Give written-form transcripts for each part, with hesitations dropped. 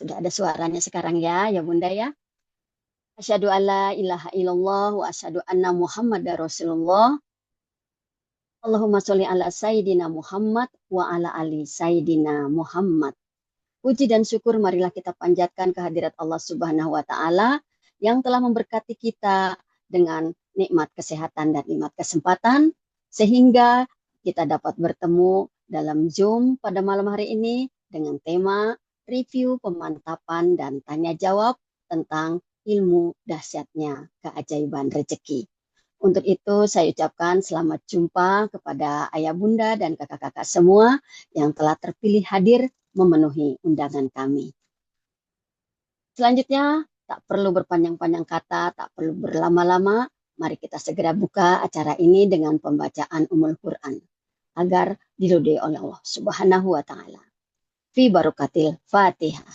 Sudah ada suaranya sekarang ya Bunda ya. Asyhadu alla ilaha illallah wa asyhadu anna Muhammadar Rasulullah. Allahumma sholli ala Sayyidina Muhammad wa ala ali Sayyidina Muhammad. Puji dan syukur marilah kita panjatkan kehadirat Allah Subhanahu wa taala yang telah memberkati kita dengan nikmat kesehatan dan nikmat kesempatan sehingga kita dapat bertemu dalam Zoom pada malam hari ini dengan tema review, pemantapan dan tanya jawab tentang ilmu dahsyatnya keajaiban rezeki. Untuk itu saya ucapkan selamat jumpa kepada ayah bunda dan kakak-kakak semua yang telah terpilih hadir memenuhi undangan kami. Selanjutnya, tak perlu berpanjang-panjang kata, tak perlu berlama-lama, mari kita segera buka acara ini dengan pembacaan Ummul Quran agar diridhoi oleh Allah Subhanahu wa taala. Fi barakatil Fatihah.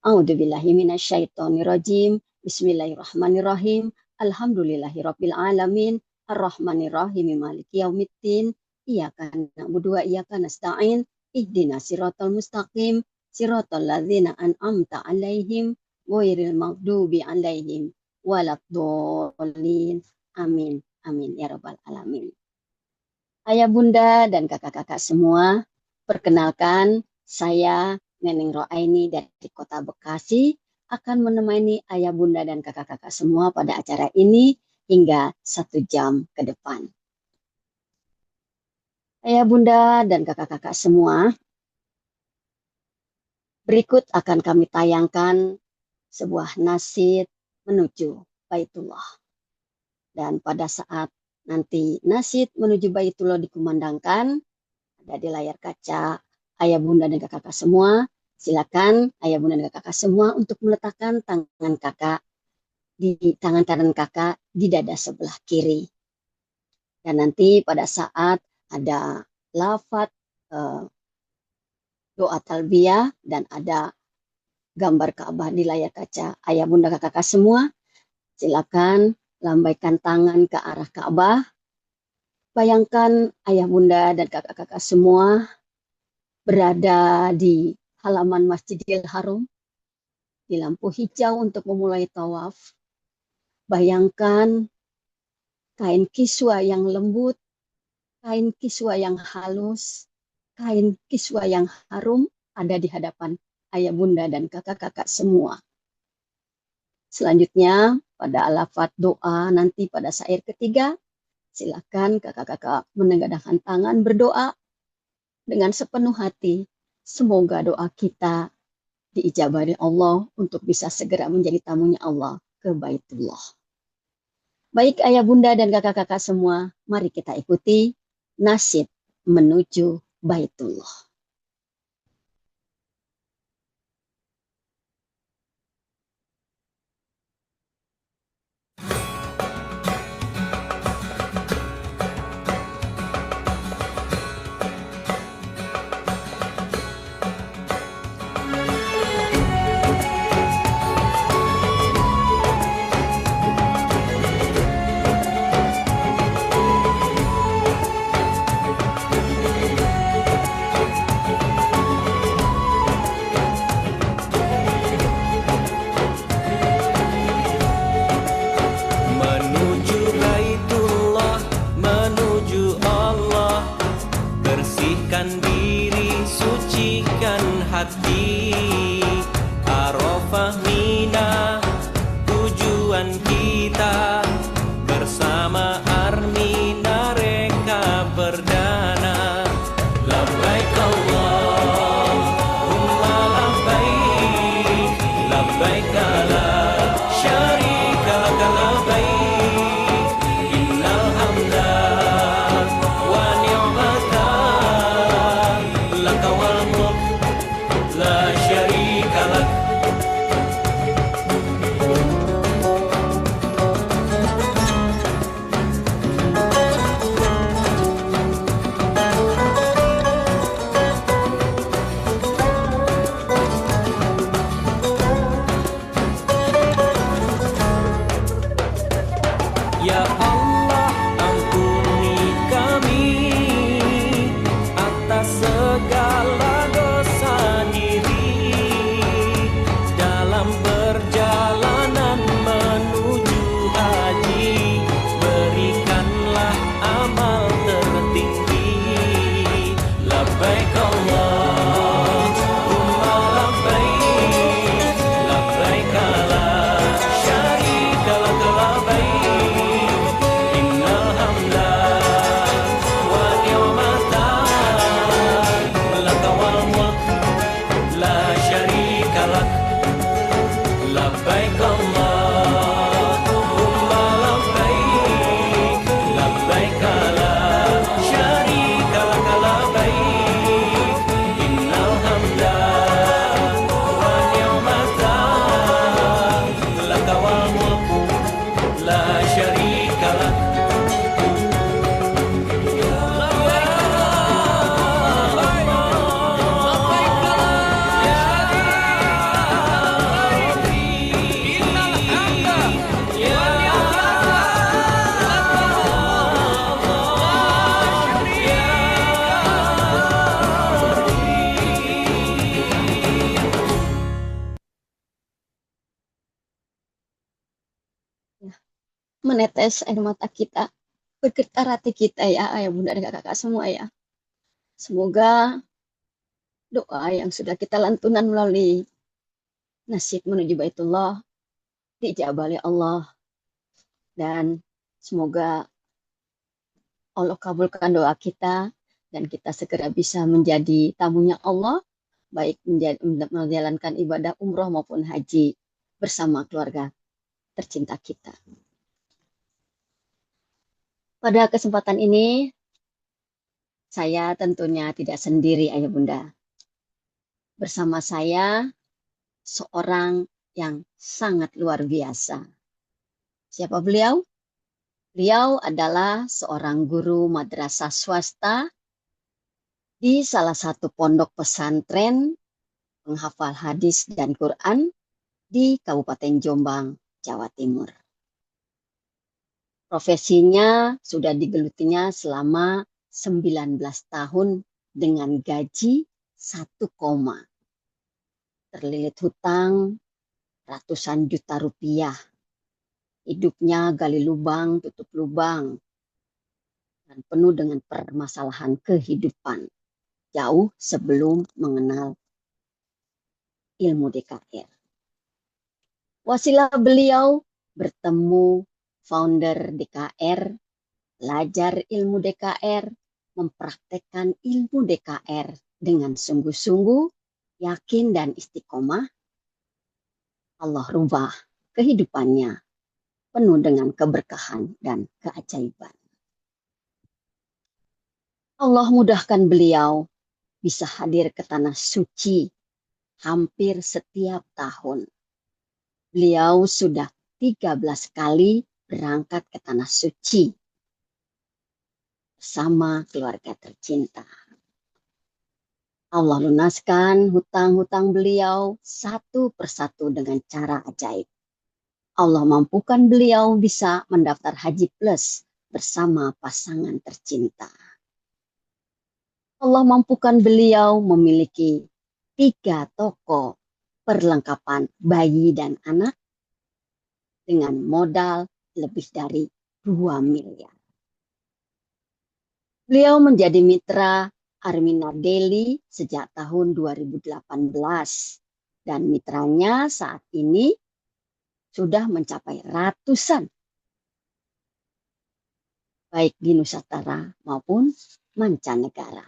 A'udzubillahi minasyaitonirrajim. Bismillahirrahmanirrahim. Alhamdulillahirabbil alamin. Arrahmanirrahim. Maliki yaumiddin. Iyyaka na'budu wa iyyaka nasta'in. Ihdinas siratal mustaqim. Siratal ladzina an'amta 'alaihim ghairil maghdubi 'alaihim waladdallin. Amin. Amin ya rabbal alamin. Ayah bunda dan kakak-kakak semua, perkenalkan saya Neneng Roaini dari Kota Bekasi akan menemani ayah bunda dan kakak-kakak semua pada acara ini hingga 1 jam ke depan. Ayah bunda dan kakak-kakak semua, berikut akan kami tayangkan sebuah nasyid menuju Baitullah. Dan pada saat nanti nasyid menuju Baitullah dikumandangkan, ada di layar kaca ayah bunda dan kakak-kakak semua, silakan ayah bunda dan kakak semua untuk meletakkan tangan kakak di tangan kanan kakak di dada sebelah kiri. Dan nanti pada saat ada lafaz doa talbiyah dan ada gambar Ka'bah di layar kaca, ayah bunda kakak-kakak semua, silakan lambaikan tangan ke arah Ka'bah. Bayangkan ayah bunda dan kakak-kakak semua berada di halaman Masjidil Haram, di lampu hijau untuk memulai tawaf. Bayangkan kain kiswa yang lembut, kain kiswa yang halus, kain kiswa yang harum ada di hadapan ayah bunda dan kakak-kakak semua. Selanjutnya pada lafaz doa nanti pada syair ketiga, silakan kakak-kakak menengadahkan tangan berdoa dengan sepenuh hati. Semoga doa kita diijabahi Allah untuk bisa segera menjadi tamunya Allah ke Baitullah. Baik ayah bunda dan kakak-kakak semua, mari kita ikuti nasyid menuju Baitullah. Menetes air mata kita, bergetar hati kita ya ayah bunda dan kakak semua ya. Semoga doa yang sudah kita lantunan melalui nasyid menuju Baitullah dijabah oleh Allah, dan semoga Allah kabulkan doa kita dan kita segera bisa menjadi tamunya Allah, baik menjalankan ibadah umroh maupun haji bersama keluarga tercinta kita. Pada kesempatan ini, saya tentunya tidak sendiri ayah bunda. Bersama saya, seorang yang sangat luar biasa. Siapa beliau? Beliau adalah seorang guru madrasah swasta di salah satu pondok pesantren penghafal hadis dan Quran di Kabupaten Jombang, Jawa Timur. Profesinya sudah digelutinya selama 19 tahun dengan gaji 1 koma. Terlilit hutang ratusan juta rupiah. Hidupnya gali lubang, tutup lubang. Dan penuh dengan permasalahan kehidupan. Jauh sebelum mengenal ilmu DKR. Wasilah beliau bertemu founder DKR, belajar ilmu DKR, mempraktekkan ilmu DKR dengan sungguh-sungguh, yakin dan istiqomah. Allah rubah kehidupannya penuh dengan keberkahan dan keajaiban. Allah mudahkan beliau bisa hadir ke tanah suci hampir setiap tahun. Beliau sudah 13 kali berangkat ke tanah suci bersama keluarga tercinta. Allah lunaskan hutang-hutang beliau satu persatu dengan cara ajaib. Allah mampukan beliau bisa mendaftar Haji Plus bersama pasangan tercinta. Allah mampukan beliau memiliki 3 toko perlengkapan bayi dan anak dengan modal lebih dari 2 miliar. Beliau menjadi mitra Armina Daily sejak tahun 2018 dan mitranya saat ini sudah mencapai ratusan, baik di Nusantara maupun mancanegara.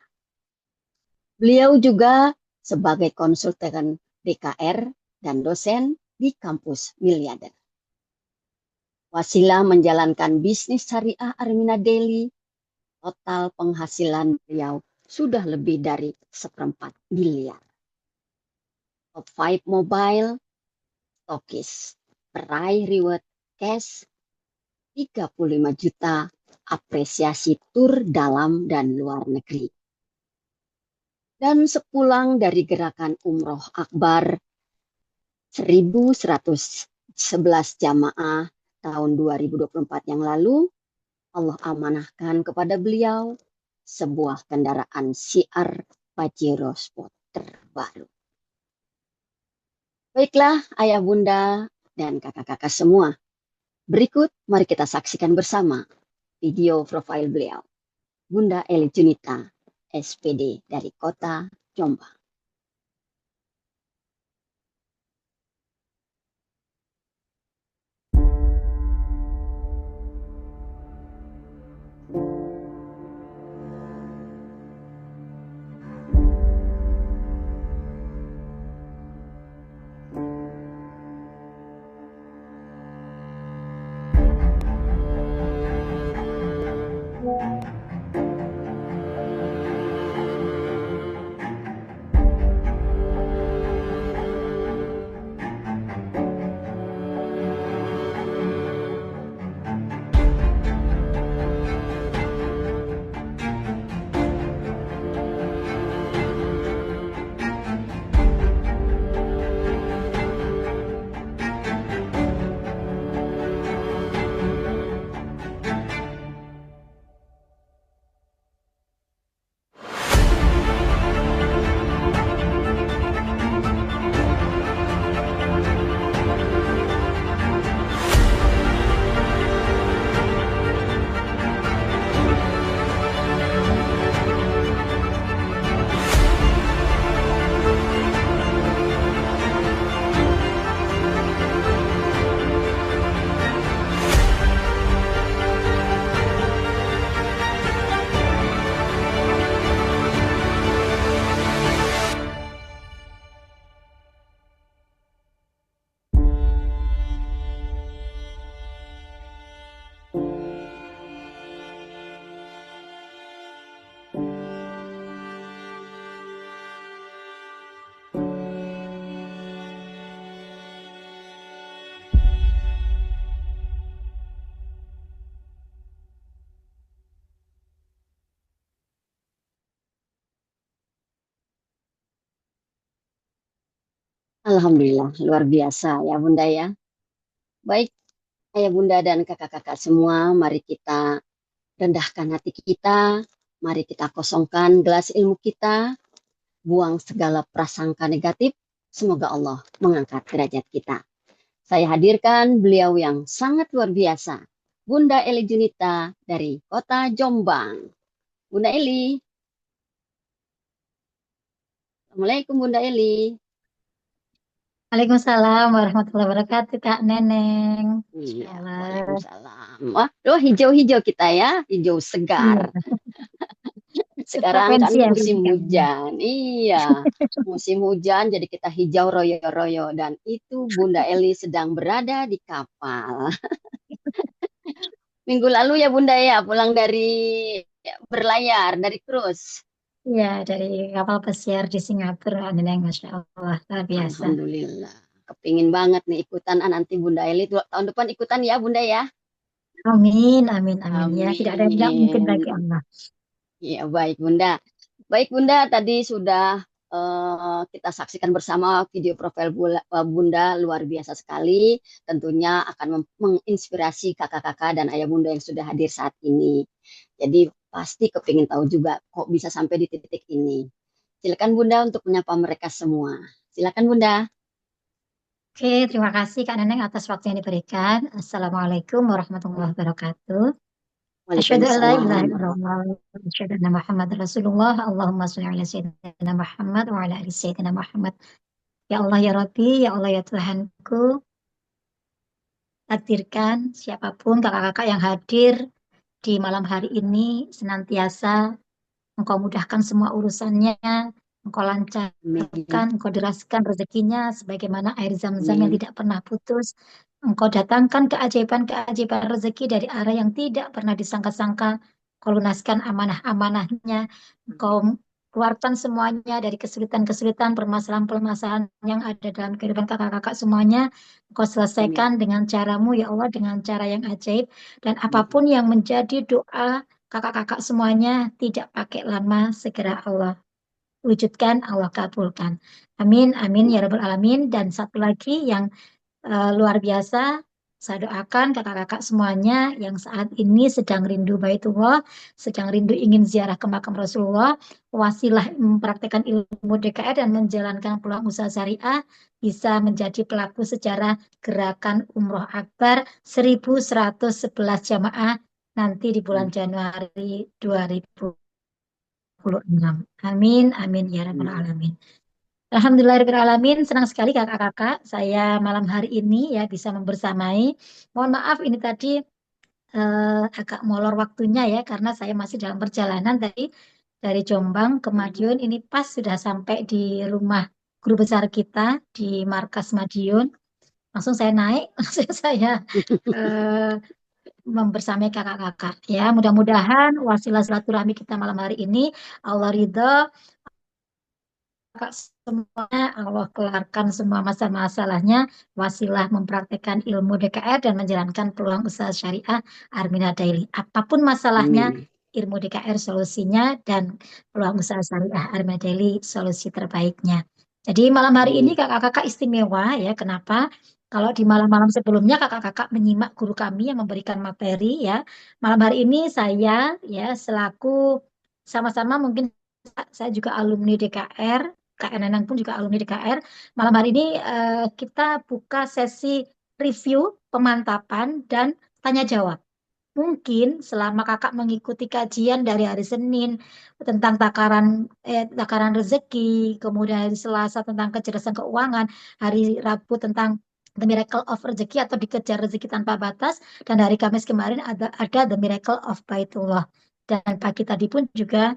Beliau juga sebagai konsultan DKR dan dosen di kampus Miliader. Wasilah menjalankan bisnis syariah Armina Daily, total penghasilan beliau sudah lebih dari 1/4 miliar. Top 5 mobile, Tokis, peraih reward cash 35 juta, apresiasi tur dalam dan luar negeri. Dan sepulang dari gerakan Umroh Akbar 1111 jamaah tahun 2024 yang lalu, Allah amanahkan kepada beliau sebuah kendaraan CR Pajero Sport terbaru. Baiklah ayah bunda dan kakak-kakak semua, berikut mari kita saksikan bersama video profil beliau, Bunda Eli Junita, SPD dari Kota Jombang. Alhamdulillah, luar biasa ya Bunda ya. Baik, ayah bunda dan kakak-kakak semua, mari kita rendahkan hati kita, mari kita kosongkan gelas ilmu kita, buang segala prasangka negatif, semoga Allah mengangkat derajat kita. Saya hadirkan beliau yang sangat luar biasa, Bunda Eli Junita dari Kota Jombang. Bunda Eli, Assalamualaikum Bunda Eli. Waalaikumsalam warahmatullahi wabarakatuh, Kak Neneng. Masya Iya, Allah. Waalaikumsalam. Wah, hijau-hijau kita ya, hijau segar. Iya, Sekarang kan sefrekuensi hari musim ini, Kak Neneng. hujan. Iya, musim hujan jadi kita hijau royo-royo dan itu Bunda Eli sedang berada di kapal. Minggu lalu ya Bunda ya pulang dari berlayar dari cruise. Iya, dari kapal pesiar di Singapura, Kak Neneng. Masya Allah, luar biasa. Alhamdulillah. Kepingin banget nih ikutan nanti Bunda Eli tahun depan ikutan ya Bunda ya. Amin, amin, amin. Ya, tidak ada yang tidak mungkin bagi Amin. Allah. Iya, baik Bunda. Baik Bunda, tadi sudah kita saksikan bersama video profil Bunda luar biasa sekali. Tentunya akan menginspirasi kakak-kakak dan ayah Bunda yang sudah hadir saat ini. Jadi pasti kepingin tahu juga kok bisa sampai di titik ini. Silakan Bunda untuk menyapa mereka semua. Silakan Bunda. Oke, terima kasih Kak Neneng atas waktu yang diberikan. Assalamualaikum warahmatullahi wabarakatuh. Asyhadu an la ilaha Waalaikumsalam. illallah wa asyhadu anna Muhammad Rasulullah. Allahumma shalli ala sayyidina Muhammad wa ala ali sayyidina Muhammad. Ya Allah ya Rabbi, ya Allah ya Tuhanku, takdirkan siapapun kakak-kakak yang hadir di malam hari ini senantiasa Engkau mudahkan semua urusannya, Engkau lancarkan, Amin. Engkau deraskan rezekinya sebagaimana air zam-zam yang Amin. tidak pernah putus. Engkau datangkan keajaiban-keajaiban rezeki dari arah yang tidak pernah disangka-sangka. Engkau lunaskan amanah-amanahnya. Engkau keluarkan semuanya dari kesulitan-kesulitan, permasalahan-permasalahan yang ada dalam kehidupan kakak-kakak semuanya. Engkau Amin. selesaikan dengan caramu, ya Allah, dengan cara yang ajaib. Dan Amin. apapun yang menjadi doa kakak-kakak semuanya tidak pakai lama, segera Allah wujudkan, Allah kabulkan. Amin, amin ya rabbal alamin. Dan satu lagi yang luar biasa, saya doakan kakak-kakak semuanya yang saat ini sedang rindu Baitullah, sedang rindu ingin ziarah ke makam Rasulullah, wasilah mempraktekkan ilmu DKR dan menjalankan peluang usaha syariah, bisa menjadi pelaku sejarah gerakan Umroh Akbar 1111 jamaah nanti di bulan Amin. Januari 2025. Amin, amin ya rabbal Amin. alamin. Alhamdulillahirrahmanirrahim. Senang sekali kakak-kakak saya malam hari ini ya bisa membersamai. Mohon maaf ini tadi agak molor waktunya ya karena saya masih dalam perjalanan tadi dari Jombang ke Madiun. Ini pas sudah sampai di rumah guru besar kita di Markas Madiun. Langsung saya naik, langsung saya eh, membersamai kakak-kakak ya. Mudah-mudahan wasilah silaturahmi kita malam hari ini Allah ridho kakak semuanya, Allah kelarkan semua masalah-masalahnya, wasilah mempraktekkan ilmu DKR dan menjalankan peluang usaha syariah Armina Daily. Apapun masalahnya, Amin. ilmu DKR solusinya dan peluang usaha syariah Armina Daily solusi terbaiknya. Jadi malam hari ini Amin. kakak-kakak istimewa ya. Kenapa? Kalau di malam-malam sebelumnya kakak-kakak menyimak guru kami yang memberikan materi ya. Malam hari ini saya ya selaku sama-sama mungkin saya juga alumni DKR, Kak Neneng pun juga alumni DKR. Malam hari ini kita buka sesi review, pemantapan, dan tanya jawab. Mungkin selama kakak mengikuti kajian dari hari Senin tentang takaran rezeki, kemudian hari Selasa tentang kecerdasan keuangan, hari Rabu tentang The Miracle of Rezeki atau dikejar rezeki tanpa batas, dan hari Kamis kemarin ada The Miracle of Baitullah. Dan pagi tadi pun juga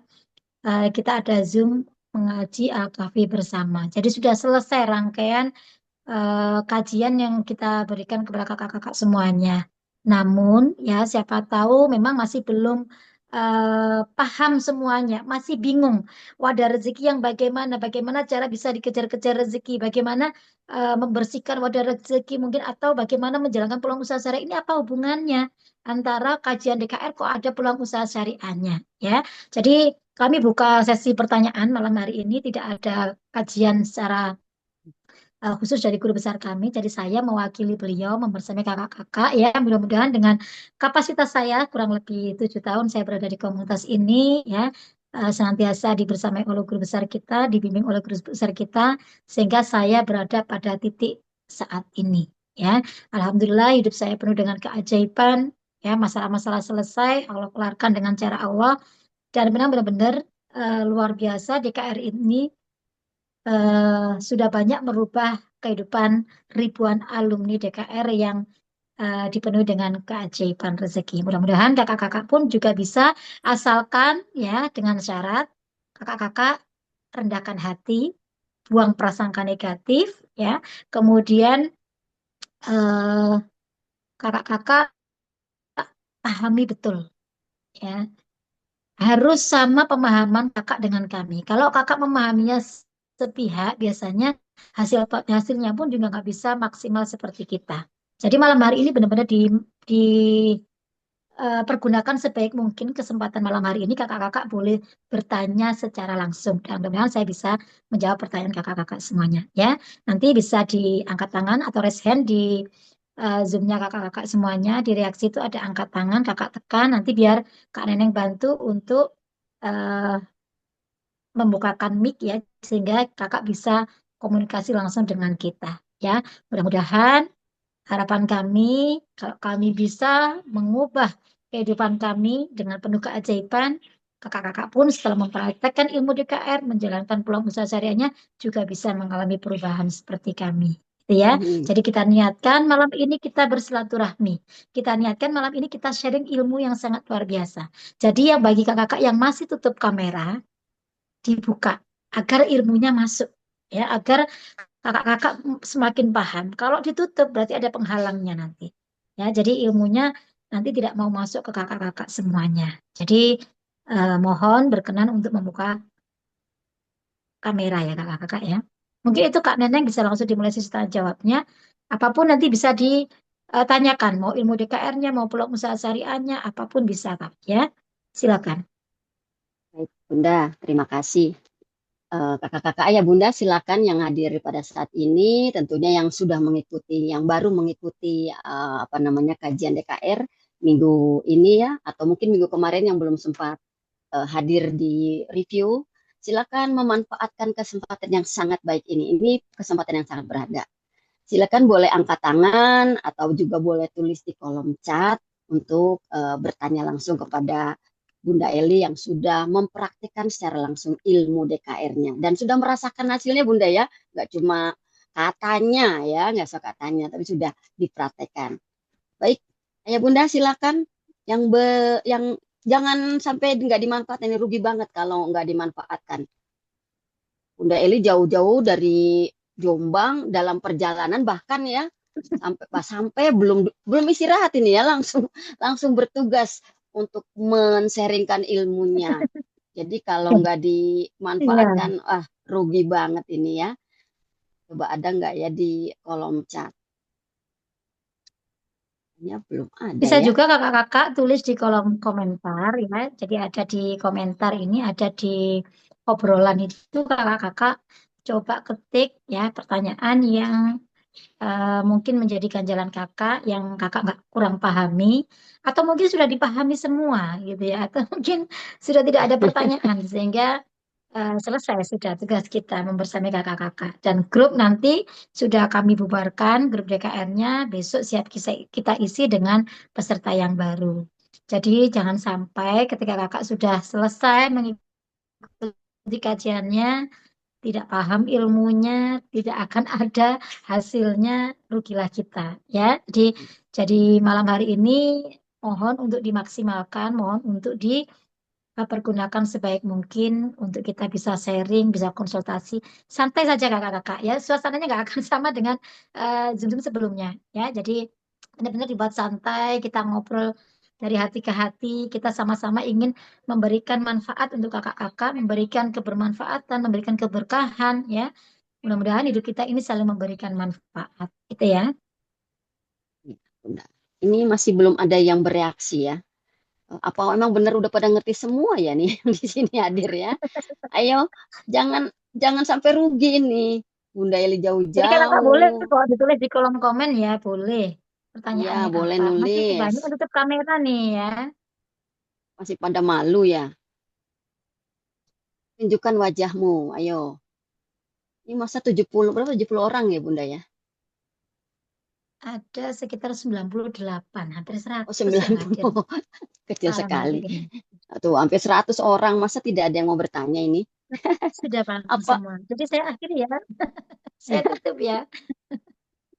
kita ada Zoom mengaji Al-Kahfi bersama. Jadi sudah selesai rangkaian kajian yang kita berikan kepada kakak-kakak semuanya. Namun ya siapa tahu memang masih belum paham semuanya, masih bingung wadah rezeki yang bagaimana, bagaimana cara bisa dikejar-kejar rezeki, bagaimana membersihkan wadah rezeki mungkin atau bagaimana menjalankan peluang usaha syariah ini apa hubungannya antara kajian DKR kok ada peluang usaha syariahnya ya. Jadi kami buka sesi pertanyaan malam hari ini tidak ada kajian secara khusus dari guru besar kami. Jadi saya mewakili beliau membersamai kakak-kakak ya. Mudah-mudahan dengan kapasitas saya kurang lebih 7 tahun saya berada di komunitas ini ya. Senantiasa dibersamai oleh guru besar kita, dibimbing oleh guru besar kita, sehingga saya berada pada titik saat ini ya. Alhamdulillah hidup saya penuh dengan keajaiban ya. Masalah-masalah selesai, Allah kelarkan dengan cara Allah dan memang benar-benar luar biasa DKR ini sudah banyak merubah kehidupan ribuan alumni DKR yang dipenuhi dengan keajaiban rezeki. Mudah-mudahan kakak-kakak pun juga bisa, asalkan ya dengan syarat kakak-kakak rendahkan hati, buang prasangka negatif, ya. Kemudian eh, kakak-kakak pahami betul, ya. Harus sama pemahaman kakak dengan kami. Kalau kakak memahaminya sepihak, biasanya hasilnya pun juga nggak bisa maksimal seperti kita. Jadi malam hari ini benar-benar pergunakan sebaik mungkin kesempatan malam hari ini kakak-kakak boleh bertanya secara langsung. Dan mudah-mudahan saya bisa menjawab pertanyaan kakak-kakak semuanya. Ya, nanti bisa diangkat tangan atau raise hand di Zoom-nya kakak-kakak semuanya. Di reaksi itu ada angkat tangan, kakak tekan. Nanti biar Kak Neneng bantu untuk eh, membukakan mic ya, sehingga kakak bisa komunikasi langsung dengan kita. Ya, mudah-mudahan harapan kami, kalau kami bisa mengubah kehidupan kami dengan penuh keajaiban, kakak-kakak pun setelah mempraktekkan ilmu DKR, menjalankan peluang usaha syariahnya, juga bisa mengalami perubahan seperti kami. Gitu ya. Amin. Jadi kita niatkan malam ini kita bersilaturahmi. Kita niatkan malam ini kita sharing ilmu yang sangat luar biasa. Jadi yang bagi kakak-kakak yang masih tutup kamera, dibuka agar ilmunya masuk. Ya, agar kakak-kakak semakin paham. Kalau ditutup berarti ada penghalangnya nanti. Ya, jadi ilmunya nanti tidak mau masuk ke kakak-kakak semuanya. Jadi mohon berkenan untuk membuka kamera ya kakak-kakak ya. Mungkin itu Kak Neneng bisa langsung dimulai sesi tanya jawabnya. Apapun nanti bisa ditanyakan, mau ilmu DKR-nya, mau peluang usaha syariahnya, apapun bisa Kak ya. Silakan. Baik, Bunda, terima kasih. Kakak-kakak ya Bunda, silakan yang hadir pada saat ini, tentunya yang sudah mengikuti, yang baru mengikuti apa namanya kajian DKR minggu ini ya, atau mungkin minggu kemarin yang belum sempat hadir di review, silakan memanfaatkan kesempatan yang sangat baik ini. Ini kesempatan yang sangat berharga. Silakan boleh angkat tangan atau juga boleh tulis di kolom chat untuk bertanya langsung kepada Bunda Eli yang sudah mempraktikkan secara langsung ilmu DKR-nya dan sudah merasakan hasilnya Bunda ya, nggak cuma katanya ya, nggak so katanya, tapi sudah dipraktekkan. Baik, Ayah Bunda silakan yang jangan sampai nggak dimanfaatkan, ini rugi banget kalau nggak dimanfaatkan. Bunda Eli jauh-jauh dari Jombang dalam perjalanan bahkan ya sampai belum belum istirahat ini ya langsung langsung bertugas untuk men-sharingkan ilmunya. Jadi kalau nggak Iya, dimanfaatkan, rugi banget ini ya. Coba ada nggak ya di kolom chat? Ya belum ada bisa ya. juga kakak-kakak tulis di kolom komentar ya. Jadi ada di komentar ini, ada di obrolan itu kakak-kakak coba ketik ya pertanyaan yang mungkin menjadi ganjalan kakak yang kakak nggak kurang pahami atau mungkin sudah dipahami semua gitu ya atau mungkin sudah tidak ada pertanyaan sehingga selesai sudah tugas kita membersamai kakak-kakak dan grup nanti sudah kami bubarkan grup DKR-nya besok siap kita isi dengan peserta yang baru. Jadi jangan sampai ketika kakak sudah selesai mengikuti kajiannya tidak paham ilmunya, tidak akan ada hasilnya, rugilah kita ya. Jadi malam hari ini mohon untuk dimaksimalkan, mohon untuk dipergunakan sebaik mungkin untuk kita bisa sharing, bisa konsultasi. Santai saja kakak-kakak ya. Suasananya nggak akan sama dengan Zoom sebelumnya ya. Jadi benar-benar dibuat santai, kita ngobrol dari hati ke hati, kita sama-sama ingin memberikan manfaat untuk kakak-kakak, memberikan kebermanfaatan, memberikan keberkahan ya. Mudah-mudahan hidup kita ini saling memberikan manfaat. Gitu ya. Bunda. Ini masih belum ada yang bereaksi ya. Apa memang benar udah pada ngerti semua ya nih yang di sini hadir ya. Ayo, jangan jangan sampai rugi ini. Bunda Eli Jadi kakak boleh jauh-jauh. kok ditulis di kolom komen ya, boleh. Iya, Pertanyaannya boleh apa? Masih nulis. banyak yang tutup kamera nih ya. Masih pada malu ya. Tunjukkan wajahmu. Ayo. Ini masa 70 berapa 70 orang ya, Bunda ya? Ada sekitar 98, hampir Oh, 100 yang hadir 90. Kecil malam hari sekali. ini. Tuh, hampir 100 orang. Masa tidak ada yang mau bertanya ini? Sudah paham Apa semua. Jadi saya akhiri ya. Saya tutup ya.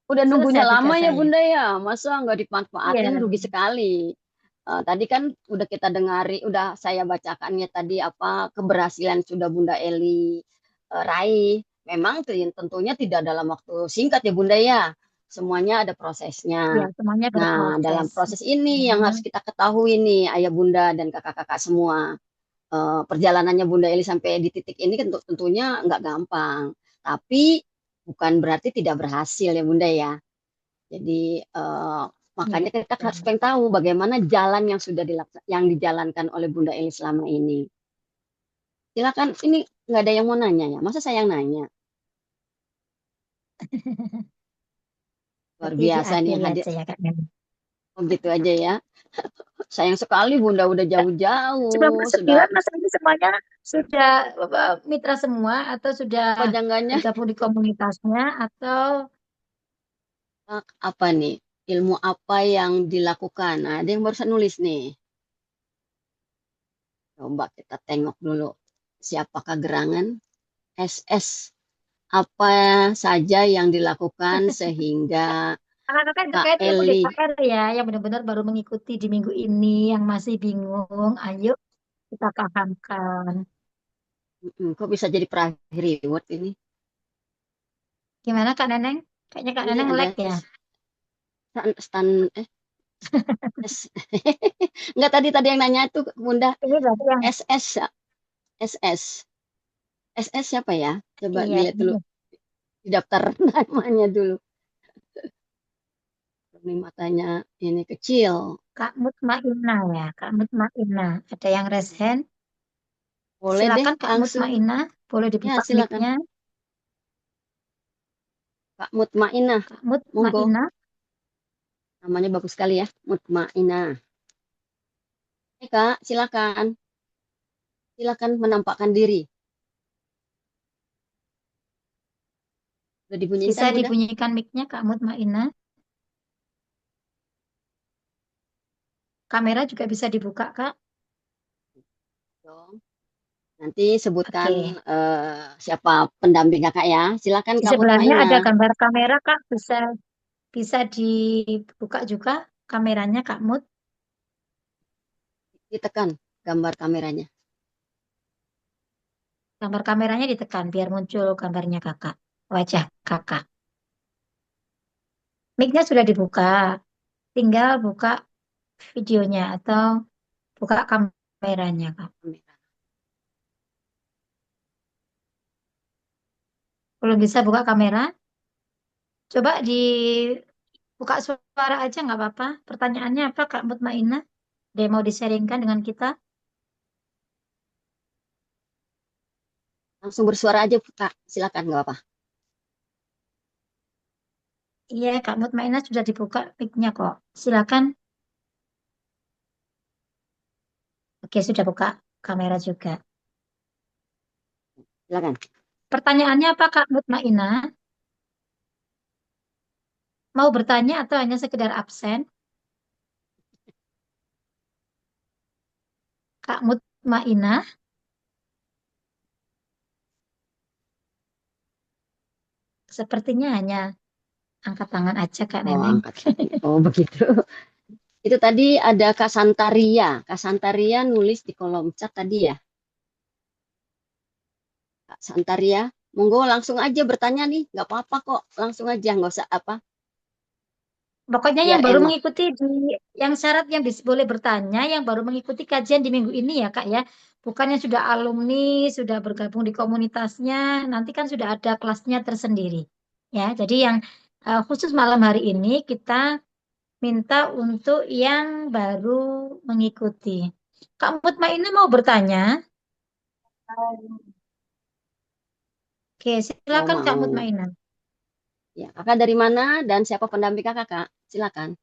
udah nunggunya Selesai lama tugas ya, saya. Bunda ya? Masa nggak dimanfaatin Iya. rugi sekali. Tadi kan udah kita dengari, udah saya bacakannya tadi apa keberhasilan sudah Bunda Eli raih. Memang tentunya tidak dalam waktu singkat ya Bunda ya. Semuanya ada Ya, prosesnya. semuanya Nah, dalam berproses. proses ini yang harus Ya. kita ketahui nih, Ayah Bunda dan kakak-kakak semua. Perjalanannya Bunda Eli sampai di titik ini kan tentunya nggak gampang. Tapi bukan berarti tidak berhasil ya Bunda ya. Jadi Ya, makanya kita harus betul. pengen tahu bagaimana jalan yang sudah yang dijalankan oleh Bunda Eli selama ini. Silakan, ini nggak ada yang mau nanya ya. Masa saya yang nanya? Luar Berarti biasa nih diakhiri yang hadir. aja ya Kak Meli. Oh, gitu aja ya. Sayang sekali Bunda udah jauh-jauh, sudah 99 Mas ini semuanya sudah mitra semua atau sudah panjangannya bergabung di komunitasnya atau apa nih? Ilmu apa yang dilakukan? Nah, ada yang barusan nulis nih. Coba kita tengok dulu. Siapakah gerangan? SS. Apa saja yang dilakukan sehingga kakak-kakak Kak terkait ilmu Eli. DKR ya yang benar-benar baru mengikuti di minggu ini yang masih bingung, ayo kita pahamkan. Kok bisa jadi perakhir reward ini? Gimana Kak Neneng? Kayaknya Kak Ini Neneng ada lag ya. stand S. Enggak tadi yang nanya tuh Bunda Ini berarti yang SS ya? SS. SS siapa ya? Coba iya dilihat dulu ini di daftar namanya dulu. Ini matanya ini kecil. Kak Mutmainah ya, Kak Mutmainah. Ada yang raise hand? Boleh deh Silakan Kak langsung. Mutmainah, boleh Ya dibuka silakan. mic-nya. Kak Mutmainah. Kak Monggo. Mutmainah. Namanya bagus sekali ya. Mutmainah. Kak, silakan. Silakan menampakkan diri. Sudah Bisa dibunyikan Bunda? dibunyikan mic-nya Kak Mutmainah. Kamera juga bisa dibuka Kak. dong. Nanti sebutkan Oke. siapa pendamping kakak ya. Silakan Di Kak sebelahnya Mutmainah. ada gambar kamera, Kak. Bisa bisa dibuka juga kameranya, Kak Mut. Ditekan gambar kameranya. Gambar kameranya ditekan biar muncul gambarnya Kakak, wajah Kakak. Mic-nya sudah dibuka, tinggal buka videonya atau buka kameranya, Kak. Kamera. Belum bisa buka kamera, coba dibuka suara aja nggak apa-apa. Pertanyaannya apa, Kak Mutmainah? Dia mau di-sharingkan dengan kita? Langsung bersuara aja Kak. Silakan nggak apa. Iya, Kak Mutmainah sudah dibuka mic-nya kok. Silakan. Oke, sudah buka kamera juga. Silakan. Pertanyaannya apa, Kak Mutmainah? Mau bertanya atau hanya sekedar absen? Kak Mutmainah, sepertinya hanya angkat tangan aja, Kak Oh, Neneng. angkat tangan. Oh, begitu. Itu tadi ada Kak Santaria. Kak Santaria nulis di kolom chat tadi ya. Kak Santaria, monggo langsung aja bertanya nih. Nggak apa-apa kok. Langsung aja, nggak usah apa. Pokoknya yang Biar baru enak. mengikuti yang syarat yang boleh bertanya, yang baru mengikuti kajian di minggu ini ya, Kak ya. Bukan yang sudah alumni, sudah bergabung di komunitasnya, nanti kan sudah ada kelasnya tersendiri. Ya, jadi yang khusus malam hari ini kita minta untuk yang baru mengikuti. Kak Mutmainah mau bertanya? Oke, Oh, silakan Kak mau. Mutmainah. Ya, kakak dari mana dan siapa pendamping kakak, Kak? Silakan.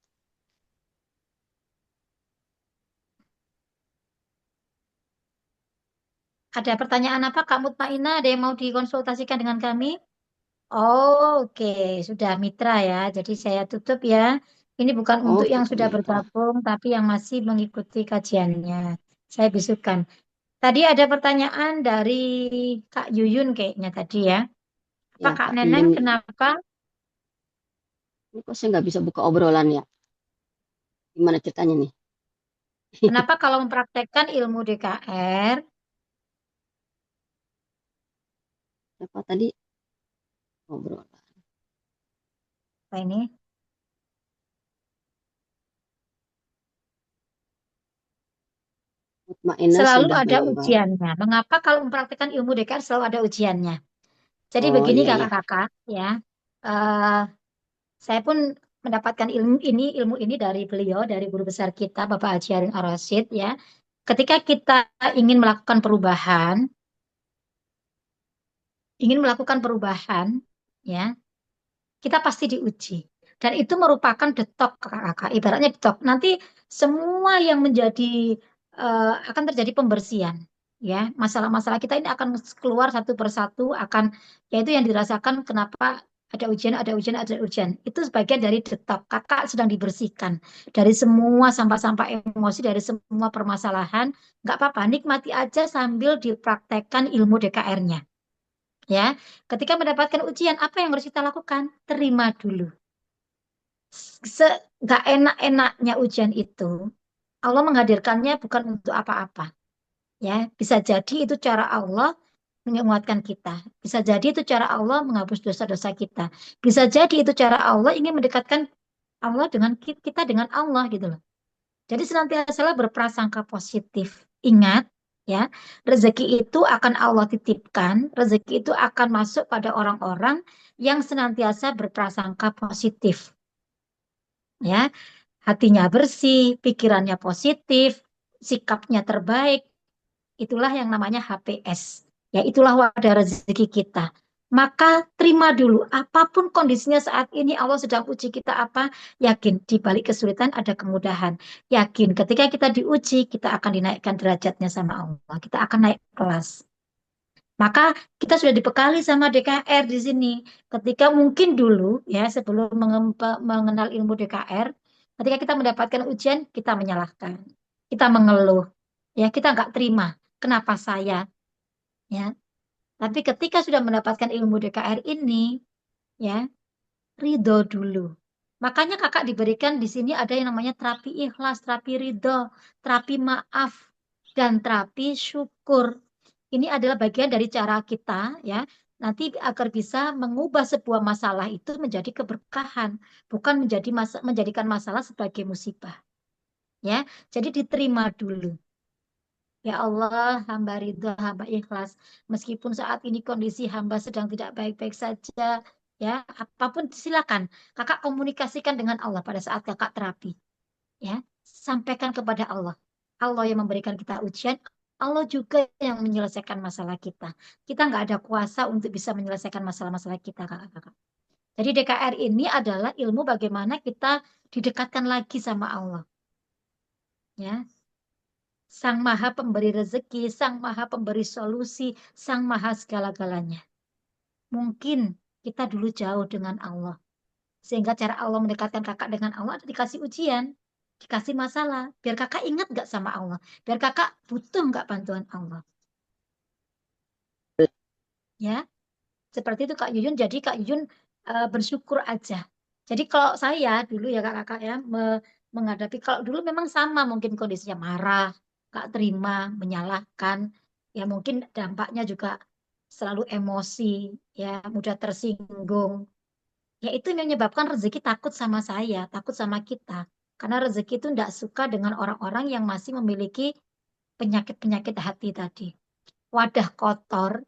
Ada pertanyaan apa Kak Mutmainah? Ada yang mau dikonsultasikan dengan kami? Oh, oke, sudah mitra ya. Jadi saya tutup ya. Ini bukan Oh, untuk yang sudah sudah mitra. bergabung, tapi yang masih mengikuti kajiannya. Saya bisukan. Tadi ada pertanyaan dari Kak Yuyun kayaknya tadi ya. Apa Ya, Kak Kak Neneng, Yuyun. kenapa? Ini kok saya nggak bisa buka obrolan ya? Gimana ceritanya nih? Kenapa kalau mempraktekkan ilmu DKR, Apa tadi? Obrolan. apa ini? Mutmainah Selalu sudah ada menambah. ujiannya. Mengapa kalau mempraktekkan ilmu DKR selalu ada ujiannya? Jadi Oh, begini iya, iya. kakak-kakak ya. Eh, Saya pun mendapatkan ilmu ini dari beliau, dari guru besar kita, Bapak Haji Harun Ar-Rasyid ya. Ketika kita ingin melakukan perubahan, ingin melakukan perubahan, ya, kita pasti diuji. Dan itu merupakan detok, kakak-kakak. Ibaratnya detok. Nanti semua yang akan terjadi pembersihan. Ya, masalah-masalah kita ini akan keluar satu persatu, yaitu yang dirasakan kenapa ada ujian. Itu sebagian dari detok. Kakak sedang dibersihkan dari semua sampah-sampah emosi, dari semua permasalahan. Nggak apa-apa, nikmati aja sambil dipraktekkan ilmu DKR-nya. Ya, ketika mendapatkan ujian, apa yang harus kita lakukan? Terima dulu. Nggak enak-enaknya ujian itu, Allah menghadirkannya bukan untuk apa-apa. Ya, bisa jadi itu cara Allah menguatkan kita. Bisa jadi itu cara Allah menghapus dosa-dosa kita. Bisa jadi itu cara Allah ingin mendekatkan Allah dengan kita dengan Allah gitu loh. Jadi senantiasa berprasangka positif. Ingat, ya, rezeki itu akan Allah titipkan, rezeki itu akan masuk pada orang-orang yang senantiasa berprasangka positif, ya. Hatinya bersih, pikirannya positif, sikapnya terbaik, itulah yang namanya HPS. Ya, itulah wadah rezeki kita. Maka terima dulu, apapun kondisinya saat ini, Allah sedang uji kita apa, yakin di balik kesulitan ada kemudahan. Yakin ketika kita diuji, kita akan dinaikkan derajatnya sama Allah. Kita akan naik kelas. Maka kita sudah dibekali sama DKR di sini. Ketika mungkin dulu, ya sebelum mengenal ilmu DKR, ketika kita mendapatkan ujian, kita menyalahkan. Kita mengeluh. Ya, kita nggak terima. kenapa saya, ya. Tapi ketika sudah mendapatkan ilmu DKR ini, ya, ridho dulu. Makanya kakak diberikan di sini ada yang namanya terapi ikhlas, terapi ridho, terapi maaf, dan terapi syukur. Ini adalah bagian dari cara kita, ya, nanti agar bisa mengubah sebuah masalah itu menjadi keberkahan, bukan menjadikan masalah sebagai musibah, ya. Jadi diterima dulu. Ya Allah, hamba ridho, hamba ikhlas. Meskipun saat ini kondisi hamba sedang tidak baik-baik saja, ya, apapun silakan. Kakak komunikasikan dengan Allah pada saat kakak terapi, ya. Sampaikan kepada Allah. Allah yang memberikan kita ujian, Allah juga yang menyelesaikan masalah kita. Kita nggak ada kuasa untuk bisa menyelesaikan masalah-masalah kita, kakak-kakak. Jadi DKR ini adalah ilmu bagaimana kita didekatkan lagi sama Allah, ya. Sang Maha Pemberi rezeki, Sang Maha Pemberi solusi, Sang Maha segala-galanya. Mungkin kita dulu jauh dengan Allah. Sehingga cara Allah mendekatkan kakak dengan Allah ada dikasih ujian, dikasih masalah. Biar kakak ingat nggak sama Allah. Biar kakak butuh nggak bantuan Allah. Ya, seperti itu Kak Yuyun. Jadi Kak Yuyun bersyukur aja. Jadi kalau saya dulu ya kakak-kakak ya menghadapi kalau dulu memang sama mungkin kondisinya marah, gak terima, menyalahkan, ya mungkin dampaknya juga selalu emosi, ya mudah tersinggung. Ya itu yang menyebabkan rezeki takut sama saya, takut sama kita. Karena rezeki itu tidak suka dengan orang-orang yang masih memiliki penyakit-penyakit hati tadi. Wadah kotor,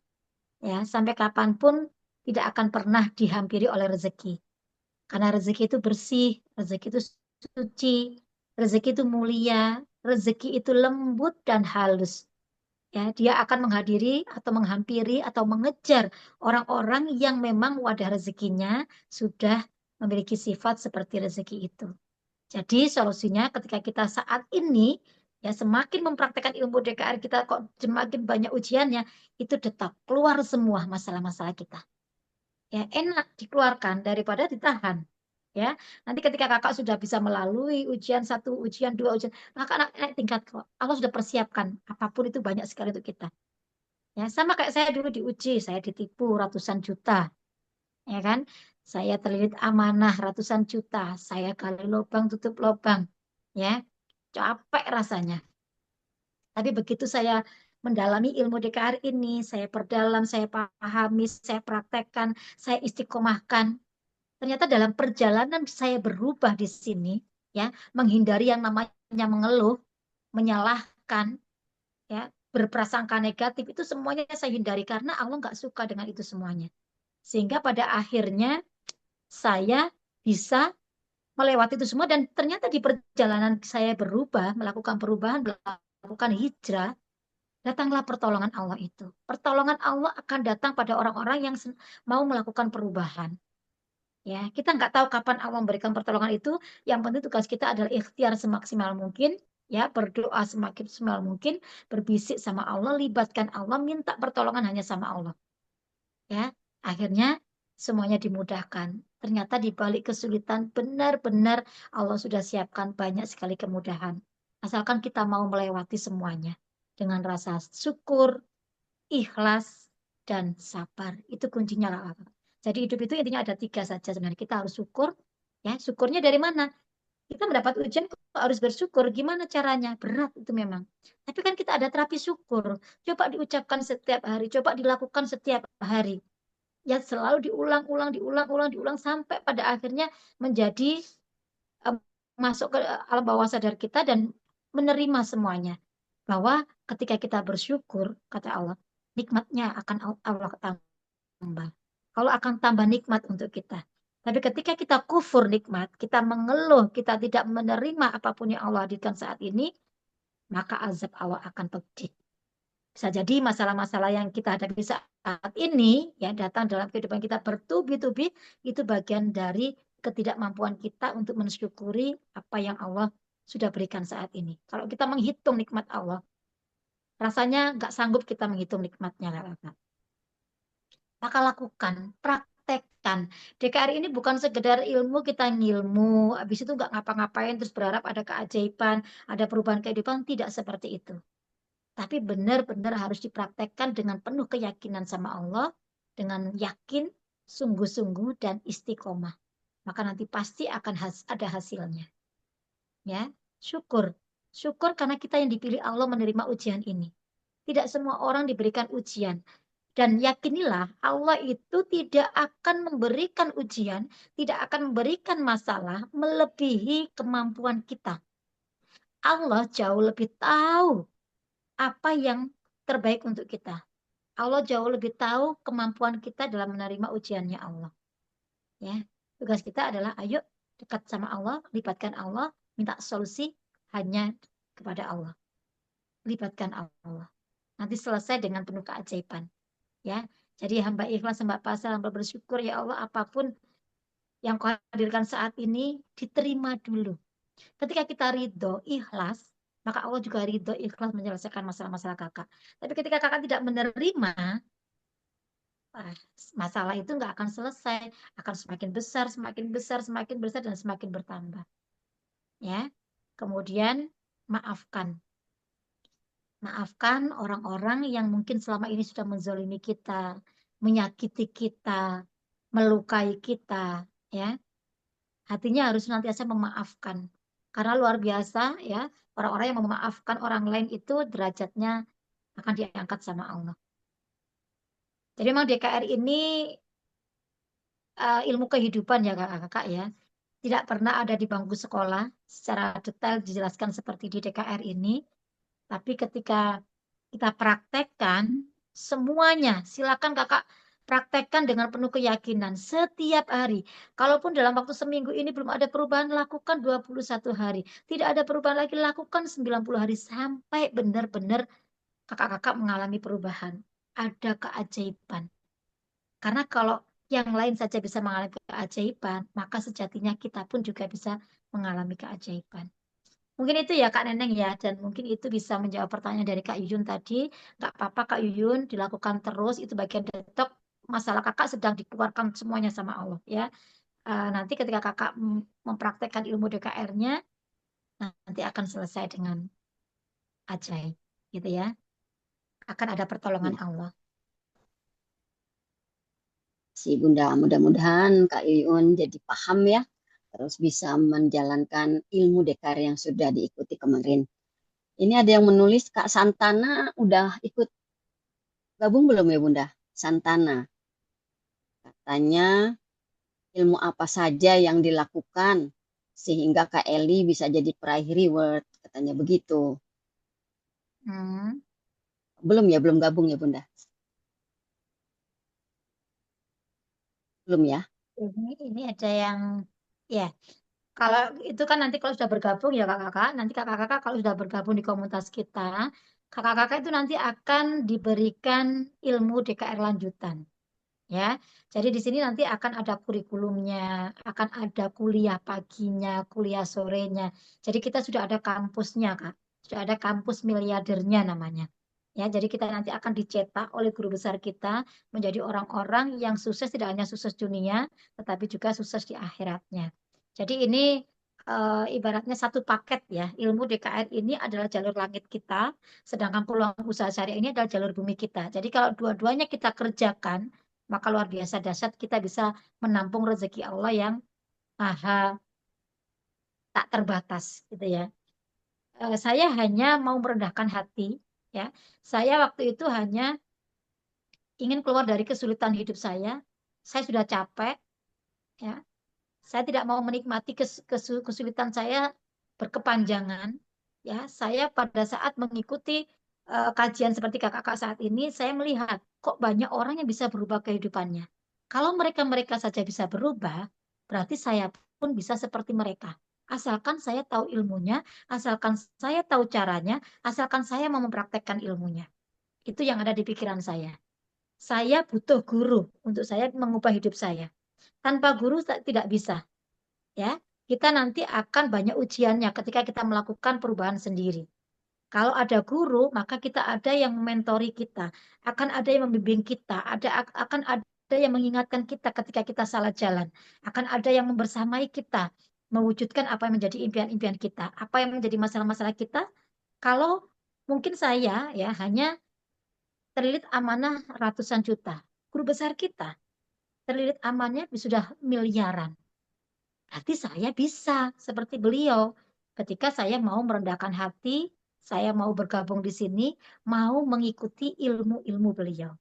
ya sampai kapanpun tidak akan pernah dihampiri oleh rezeki. Karena rezeki itu bersih, rezeki itu suci, rezeki itu mulia, rezeki itu lembut dan halus. Ya, dia akan menghadiri atau menghampiri atau mengejar orang-orang yang memang wadah rezekinya sudah memiliki sifat seperti rezeki itu. Jadi solusinya ketika kita saat ini ya semakin mempraktekkan ilmu DKR kita kok semakin banyak ujiannya, itu tetap keluar semua masalah-masalah kita. Ya enak dikeluarkan daripada ditahan. Ya, nanti ketika kakak sudah bisa melalui ujian satu, ujian dua, ujian, maka naik tingkat kok. Allah sudah persiapkan apapun itu banyak sekali untuk kita. Ya, sama kayak saya dulu diuji, saya ditipu ratusan juta, ya kan? Saya terlilit amanah ratusan juta, saya gali lubang tutup lubang, ya, capek rasanya. Tapi begitu saya mendalami ilmu DKR ini, saya perdalam, saya pahami, saya praktekkan, saya istiqomahkan. Ternyata dalam perjalanan saya berubah di sini, ya, menghindari yang namanya mengeluh, menyalahkan, ya, berprasangka negatif itu semuanya saya hindari karena Allah nggak suka dengan itu semuanya. Sehingga pada akhirnya saya bisa melewati itu semua dan ternyata di perjalanan saya berubah, melakukan perubahan, melakukan hijrah, datanglah pertolongan Allah itu. Pertolongan Allah akan datang pada orang-orang yang mau melakukan perubahan. Ya, kita nggak tahu kapan Allah memberikan pertolongan itu. Yang penting tugas kita adalah ikhtiar semaksimal mungkin, ya, berdoa semaksimal mungkin, berbisik sama Allah, libatkan Allah, minta pertolongan hanya sama Allah. Ya, akhirnya semuanya dimudahkan. Ternyata di balik kesulitan benar-benar Allah sudah siapkan banyak sekali kemudahan. Asalkan kita mau melewati semuanya dengan rasa syukur, ikhlas, dan sabar. Itu kuncinya lah. Jadi hidup itu intinya ada tiga saja sebenarnya. Kita harus syukur. Ya, syukurnya dari mana? Kita mendapat ujian kok harus bersyukur. Gimana caranya? Berat itu memang. Tapi kan kita ada terapi syukur. Coba diucapkan setiap hari. Coba dilakukan setiap hari. Ya selalu diulang-ulang, diulang-ulang, diulang sampai pada akhirnya menjadi eh, masuk ke alam bawah sadar kita dan menerima semuanya. Bahwa ketika kita bersyukur, kata Allah, nikmatnya akan Allah tambah. Allah akan tambah nikmat untuk kita. Tapi ketika kita kufur nikmat, kita mengeluh, kita tidak menerima apapun yang Allah hadirkan saat ini, maka azab Allah akan pedih. Bisa jadi masalah-masalah yang kita hadapi saat ini ya datang dalam kehidupan kita bertubi-tubi itu bagian dari ketidakmampuan kita untuk mensyukuri apa yang Allah sudah berikan saat ini. Kalau kita menghitung nikmat Allah, rasanya nggak sanggup kita menghitung nikmatnya. Maka lakukan, praktekkan. DKR ini bukan sekedar ilmu kita ngilmu, habis itu nggak ngapa-ngapain terus berharap ada keajaiban, ada perubahan kehidupan, tidak seperti itu. Tapi benar-benar harus dipraktekkan dengan penuh keyakinan sama Allah, dengan yakin, sungguh-sungguh, dan istiqomah. Maka nanti pasti akan ada hasilnya. Ya, syukur. Syukur karena kita yang dipilih Allah menerima ujian ini. Tidak semua orang diberikan ujian. Dan yakinilah Allah itu tidak akan memberikan ujian, tidak akan memberikan masalah melebihi kemampuan kita. Allah jauh lebih tahu apa yang terbaik untuk kita. Allah jauh lebih tahu kemampuan kita dalam menerima ujiannya Allah. Ya, tugas kita adalah ayo dekat sama Allah, libatkan Allah, minta solusi hanya kepada Allah. Libatkan Allah. Nanti selesai dengan penuh keajaiban. Ya, jadi hamba ikhlas, hamba pasrah, hamba bersyukur ya Allah apapun yang kau hadirkan saat ini diterima dulu. Ketika kita ridho, ikhlas, maka Allah juga ridho, ikhlas menyelesaikan masalah-masalah kakak. Tapi ketika kakak tidak menerima, masalah itu nggak akan selesai, akan semakin besar, semakin besar, semakin besar, dan semakin bertambah. Ya, kemudian maafkan. Maafkan orang-orang yang mungkin selama ini sudah menzalimi kita, menyakiti kita, melukai kita, ya. Hatinya harus senantiasa memaafkan. Karena luar biasa ya, orang-orang yang memaafkan orang lain itu derajatnya akan diangkat sama Allah. Jadi memang DKR ini ilmu kehidupan ya kakak-kakak ya. Tidak pernah ada di bangku sekolah secara detail dijelaskan seperti di DKR ini. Tapi ketika kita praktekkan semuanya, silakan kakak praktekkan dengan penuh keyakinan setiap hari. Kalaupun dalam waktu seminggu ini belum ada perubahan, lakukan 21 hari. Tidak ada perubahan lagi, lakukan 90 hari sampai benar-benar kakak-kakak mengalami perubahan. Ada keajaiban. Karena kalau yang lain saja bisa mengalami keajaiban, maka sejatinya kita pun juga bisa mengalami keajaiban. Mungkin itu ya Kak Neneng ya, dan mungkin itu bisa menjawab pertanyaan dari Kak Yuyun tadi. Nggak apa-apa Kak Yuyun, dilakukan terus, itu bagian detok. Masalah kakak sedang dikeluarkan semuanya sama Allah ya. Nanti ketika kakak mempraktekkan ilmu DKR-nya, nanti akan selesai dengan ajaib gitu ya. Akan ada pertolongan Ya, Allah. si Bunda, mudah-mudahan Kak Yuyun jadi paham ya, terus bisa menjalankan ilmu dekar yang sudah diikuti kemarin. Ini ada yang menulis Kak Santana udah ikut gabung belum ya Bunda? Santana katanya ilmu apa saja yang dilakukan sehingga Kak Eli bisa jadi peraih reward, katanya begitu. Hmm. Belum ya, belum gabung ya Bunda? Belum ya? Ini ada yang ya. Kalau itu kan nanti kalau sudah bergabung ya kakak-kakak, nanti kakak-kakak kalau sudah bergabung di komunitas kita, kakak-kakak itu nanti akan diberikan ilmu DKR lanjutan. Ya, jadi di sini nanti akan ada kurikulumnya, akan ada kuliah paginya, kuliah sorenya. Jadi kita sudah ada kampusnya, Kak. Sudah ada kampus miliardernya namanya. Ya, jadi kita nanti akan dicetak oleh guru besar kita menjadi orang-orang yang sukses tidak hanya sukses dunia, tetapi juga sukses di akhiratnya. Jadi ini ibaratnya satu paket ya. Ilmu DKR ini adalah jalur langit kita, sedangkan peluang usaha syariah ini adalah jalur bumi kita. Jadi kalau dua-duanya kita kerjakan, maka luar biasa dahsyat kita bisa menampung rezeki Allah yang maha tak terbatas gitu ya. Saya hanya mau merendahkan hati ya. Saya waktu itu hanya ingin keluar dari kesulitan hidup saya. Saya sudah capek ya. Saya tidak mau menikmati kesulitan saya berkepanjangan ya. Saya pada saat mengikuti kajian seperti kakak-kakak saat ini, saya melihat kok banyak orang yang bisa berubah kehidupannya. Kalau mereka-mereka saja bisa berubah, berarti saya pun bisa seperti mereka. Asalkan saya tahu ilmunya, asalkan saya tahu caranya, asalkan saya mau mempraktekkan ilmunya. Itu yang ada di pikiran saya. Saya butuh guru untuk saya mengubah hidup saya. Tanpa guru tidak bisa. Ya, kita nanti akan banyak ujiannya ketika kita melakukan perubahan sendiri. Kalau ada guru, maka kita ada yang mentori kita, akan ada yang membimbing kita, akan ada yang mengingatkan kita ketika kita salah jalan, akan ada yang membersamai kita, mewujudkan apa yang menjadi impian-impian kita, apa yang menjadi masalah-masalah kita. Kalau Mungkin saya ya hanya terlilit amanah ratusan juta. Guru besar kita terlilit amanahnya sudah miliaran. Berarti saya bisa seperti beliau. Ketika saya mau merendahkan hati, saya mau bergabung di sini, mau mengikuti ilmu-ilmu beliau.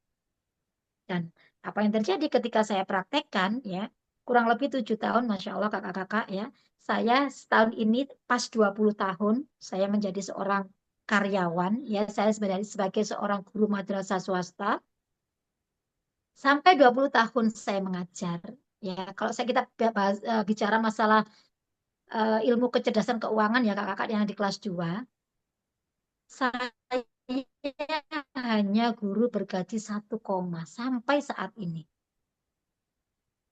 Dan apa yang terjadi ketika saya praktekkan, ya, kurang lebih 7 tahun, Masya Allah kakak-kakak, ya, saya setahun ini pas 20 tahun, saya menjadi seorang karyawan, ya, saya sebagai seorang guru madrasah swasta, sampai 20 tahun saya mengajar. Ya, kalau kita bicara masalah ilmu kecerdasan keuangan ya kakak-kakak yang di kelas 2, saya hanya guru bergaji 1, sampai saat ini.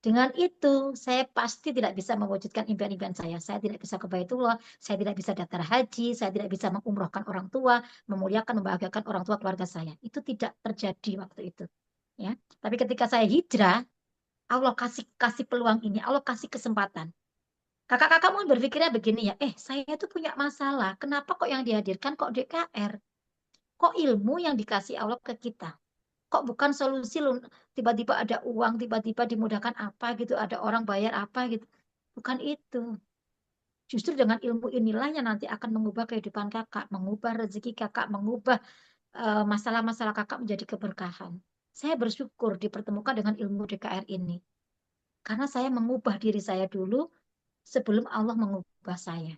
Dengan itu, saya pasti tidak bisa mewujudkan impian-impian saya. Saya tidak bisa ke Baitullah, saya tidak bisa daftar haji, saya tidak bisa mengumrohkan orang tua, memuliakan, membahagiakan orang tua keluarga saya. Itu tidak terjadi waktu itu. Ya, tapi ketika saya hijrah, Allah kasih kasih peluang ini, Allah kasih kesempatan. Kakak-kakak mungkin berpikirnya begini ya, saya tuh punya masalah, kenapa kok yang dihadirkan kok DKR? Kok ilmu yang dikasih Allah ke kita? Kok bukan solusi tiba-tiba ada uang, tiba-tiba dimudahkan apa gitu, ada orang bayar apa gitu. Bukan itu. Justru dengan ilmu inilah yang nanti akan mengubah kehidupan kakak, mengubah rezeki kakak, mengubah masalah-masalah kakak menjadi keberkahan. Saya bersyukur dipertemukan dengan ilmu DKR ini. Karena saya mengubah diri saya dulu sebelum Allah mengubah saya.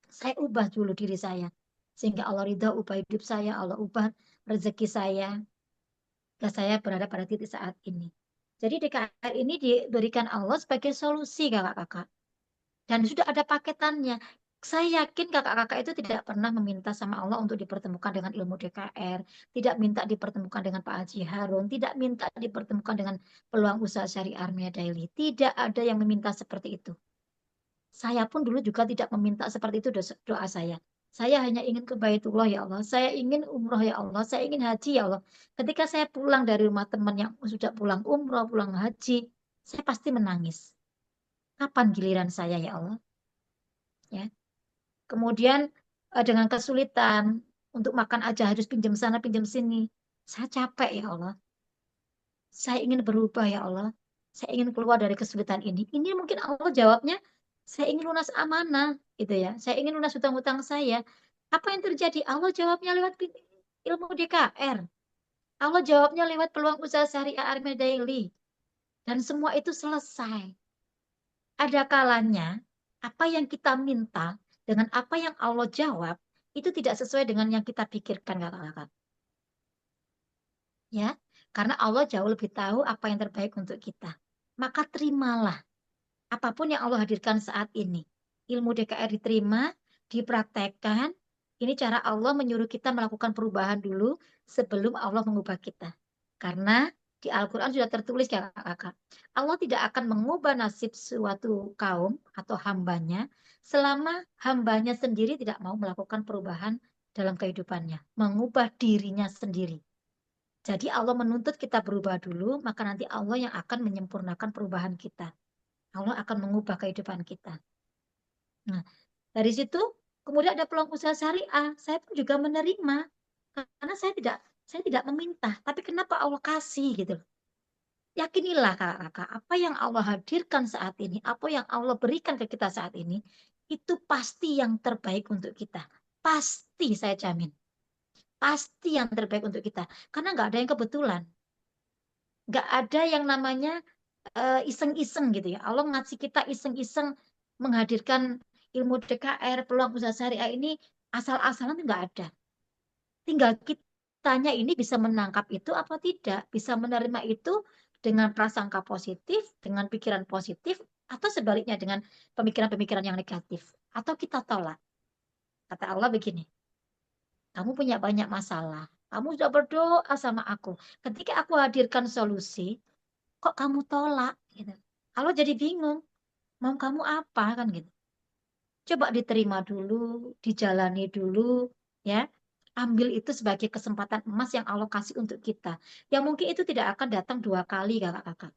Saya ubah dulu diri saya. Sehingga Allah ridha ubah hidup saya, Allah ubah rezeki saya. Dan saya berada pada titik saat ini. Jadi DKR ini diberikan Allah sebagai solusi kakak-kakak. Dan sudah ada paketannya. Saya yakin kakak-kakak itu tidak pernah meminta sama Allah untuk dipertemukan dengan ilmu DKR. Tidak minta dipertemukan dengan Pak Haji Harun. Tidak minta dipertemukan dengan peluang usaha syariah Armia Daily. Tidak ada yang meminta seperti itu. Saya pun dulu juga tidak meminta seperti itu doa saya. Saya hanya ingin ke Baitullah ya Allah. Saya ingin umroh ya Allah. Saya ingin haji ya Allah. Ketika saya pulang dari rumah teman yang sudah pulang umroh, pulang haji, saya pasti menangis. Kapan giliran saya ya Allah? Ya. Kemudian dengan kesulitan untuk makan aja harus pinjam sana, pinjam sini. Saya capek ya Allah. Saya ingin berubah ya Allah. Saya ingin keluar dari kesulitan ini. Ini mungkin Allah jawabnya, saya ingin lunas amanah, gitu ya. Saya ingin lunas hutang-hutang saya. Apa yang terjadi? Allah jawabnya lewat ilmu DKR. Allah jawabnya lewat peluang usaha syariah Army Daily. Dan semua itu selesai. Ada kalanya, apa yang kita minta dengan apa yang Allah jawab, itu tidak sesuai dengan yang kita pikirkan, kakak-kakak. Ya, karena Allah jauh lebih tahu apa yang terbaik untuk kita. Maka terimalah apapun yang Allah hadirkan saat ini. Ilmu DKR diterima, dipraktekkan. Ini cara Allah menyuruh kita melakukan perubahan dulu sebelum Allah mengubah kita. Karena di Al-Quran sudah tertulis ya kakak-kakak. Allah tidak akan mengubah nasib suatu kaum atau hambanya selama hambanya sendiri tidak mau melakukan perubahan dalam kehidupannya. Mengubah dirinya sendiri. Jadi Allah menuntut kita berubah dulu, maka nanti Allah yang akan menyempurnakan perubahan kita. Allah akan mengubah kehidupan kita. Nah, dari situ kemudian ada peluang usaha syariah. Saya pun juga menerima karena saya tidak meminta, tapi kenapa Allah kasih gitu loh. Yakinilah kakak-kakak, apa yang Allah hadirkan saat ini, apa yang Allah berikan ke kita saat ini, itu pasti yang terbaik untuk kita. Pasti saya jamin. Pasti yang terbaik untuk kita. Karena nggak ada yang kebetulan. Nggak ada yang namanya iseng-iseng gitu ya. Allah ngasih kita iseng-iseng menghadirkan ilmu DKR, peluang usaha syariah ini asal-asalan itu nggak ada. Tinggal kitanya ini bisa menangkap itu apa tidak, bisa menerima itu dengan prasangka positif, dengan pikiran positif, atau sebaliknya dengan pemikiran-pemikiran yang negatif. Atau kita tolak. Kata Allah begini, kamu punya banyak masalah. Kamu sudah berdoa sama aku. Ketika aku hadirkan solusi, kok kamu tolak? Gitu. Allah jadi bingung. Mau kamu apa kan gitu. Coba diterima dulu, dijalani dulu, ya. Ambil itu sebagai kesempatan emas yang Allah kasih untuk kita. Yang mungkin itu tidak akan datang 2 kali, kakak-kakak.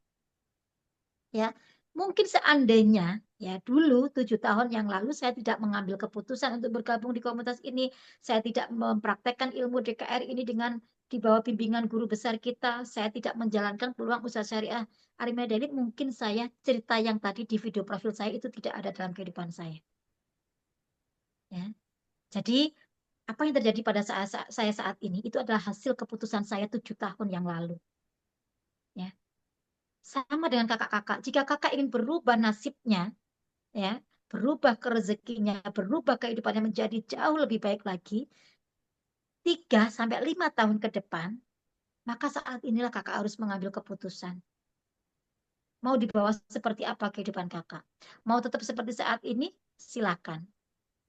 Ya, Mungkin seandainya ya dulu 7 tahun yang lalu saya tidak mengambil keputusan untuk bergabung di komunitas ini, saya tidak mempraktekkan ilmu DKR ini dengan di bawah bimbingan guru besar kita, saya tidak menjalankan peluang usaha syariah Arima Daily, mungkin saya cerita yang tadi di video profil saya itu tidak ada dalam kehidupan saya. Ya. Jadi apa yang terjadi pada saya saat ini itu adalah hasil keputusan saya 7 tahun yang lalu. Ya. Sama dengan kakak-kakak. Jika kakak ingin berubah nasibnya, ya, berubah ke rezekinya, berubah kehidupannya menjadi jauh lebih baik lagi, 3 sampai 5 tahun ke depan, maka saat inilah kakak harus mengambil keputusan. Mau dibawa seperti apa kehidupan kakak? Mau tetap seperti saat ini? Silakan.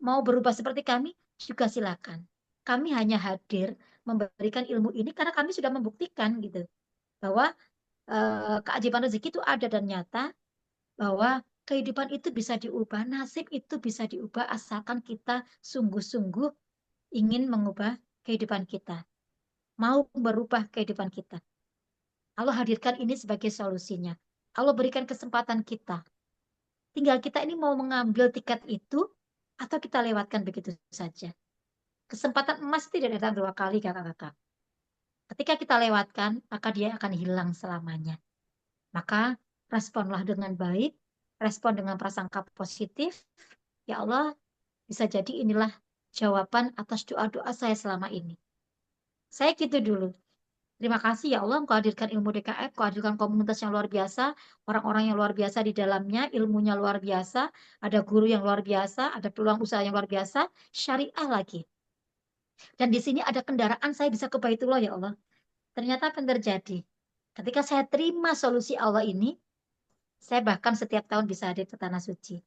Mau berubah seperti kami? Juga silakan. Kami hanya hadir memberikan ilmu ini karena kami sudah membuktikan gitu bahwa keajaiban rezeki itu ada dan nyata, bahwa kehidupan itu bisa diubah, nasib itu bisa diubah asalkan kita sungguh-sungguh ingin mengubah kehidupan kita, mau berubah kehidupan kita. Allah hadirkan ini sebagai solusinya. Allah berikan kesempatan kita. Tinggal kita ini mau mengambil tiket itu atau kita lewatkan begitu saja. Kesempatan emas tidak datang 2 kali, kakak-kakak. Ketika kita lewatkan, maka dia akan hilang selamanya. Maka responlah dengan baik, respon dengan prasangka positif. Ya Allah, bisa jadi inilah jawaban atas doa-doa saya selama ini. Saya gitu dulu. Terima kasih ya Allah, Engkau hadirkan ilmu DKF, Engkau hadirkan komunitas yang luar biasa, orang-orang yang luar biasa di dalamnya, ilmunya luar biasa, ada guru yang luar biasa, ada peluang usaha yang luar biasa, syariah lagi. Dan di sini ada kendaraan, saya bisa ke Baitullah ya Allah. Ternyata apa yang terjadi? Ketika saya terima solusi Allah ini, saya bahkan setiap tahun bisa hadir ke Tanah Suci.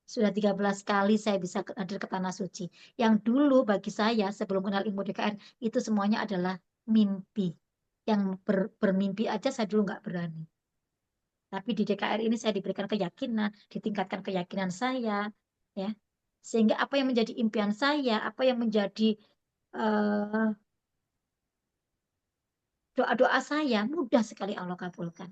Sudah 13 kali saya bisa hadir ke Tanah Suci. Yang dulu bagi saya sebelum kenal ilmu DKR, itu semuanya adalah mimpi. Yang bermimpi aja saya dulu nggak berani. Tapi di DKR ini saya diberikan keyakinan, ditingkatkan keyakinan saya, ya. Sehingga apa yang menjadi impian saya, apa yang menjadi eh, doa-doa saya, mudah sekali Allah kabulkan.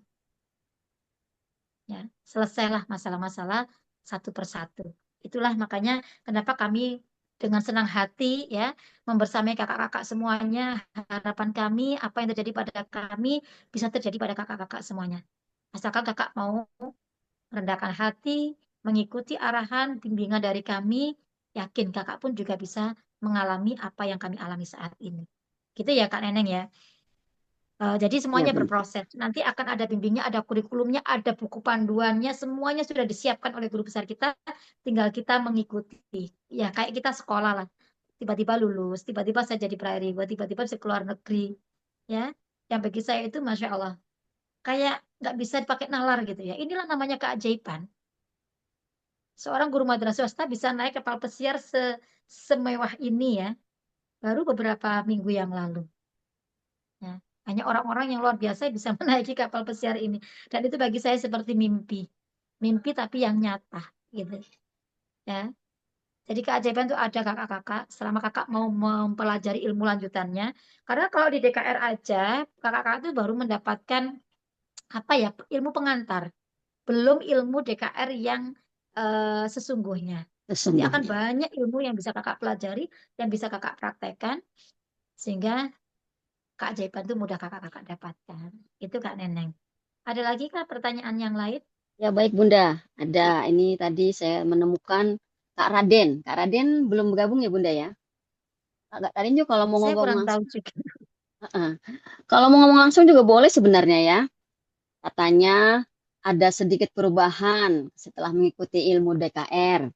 Ya, selesailah masalah-masalah satu persatu. Itulah makanya kenapa kami dengan senang hati ya membersamai kakak-kakak semuanya. Harapan kami apa yang terjadi pada kami bisa terjadi pada kakak-kakak semuanya. Asalkan kakak mau merendahkan hati, mengikuti arahan bimbingan dari kami, yakin kakak pun juga bisa mengalami apa yang kami alami saat ini. Gitu ya Kak Neneng ya. Jadi Ya semuanya Bunda. berproses. Nanti akan ada bimbingnya, ada kurikulumnya, ada buku panduannya, semuanya sudah disiapkan oleh guru besar kita. Tinggal kita mengikuti. Ya kayak kita sekolah lah. Tiba-tiba lulus, tiba-tiba saya jadi prairi, tiba-tiba saya keluar negeri. Ya, yang bagi saya itu masya Allah, kayak nggak bisa dipakai nalar gitu ya. Inilah namanya keajaiban. Seorang guru madrasah swasta bisa naik kapal pesiar semewah ini ya, baru beberapa minggu yang lalu. Ya, hanya orang-orang yang luar biasa yang bisa menaiki kapal pesiar ini. Dan itu bagi saya seperti mimpi. Mimpi tapi yang nyata gitu. Ya. Jadi keajaiban itu ada kakak-kakak selama kakak mau mempelajari ilmu lanjutannya. Karena kalau di DKR aja, kakak-kakak itu baru mendapatkan apa ya, ilmu pengantar. Belum ilmu DKR yang sesungguhnya. Nanti akan Sesungguhnya. banyak ilmu yang bisa kakak pelajari, yang bisa kakak praktekkan, sehingga keajaiban itu mudah kakak-kakak dapatkan. Itu Kak Neneng. Ada lagi Kak pertanyaan yang lain? Ya baik Bunda. Ada ini tadi saya menemukan Kak Raden. Kak Raden belum bergabung ya Bunda ya? Kak Raden juga kalau mau Saya ngomong kurang tahu langsung. juga. Heeh. Kalau mau ngomong langsung juga boleh sebenarnya ya. Katanya ada sedikit perubahan setelah mengikuti ilmu DKR.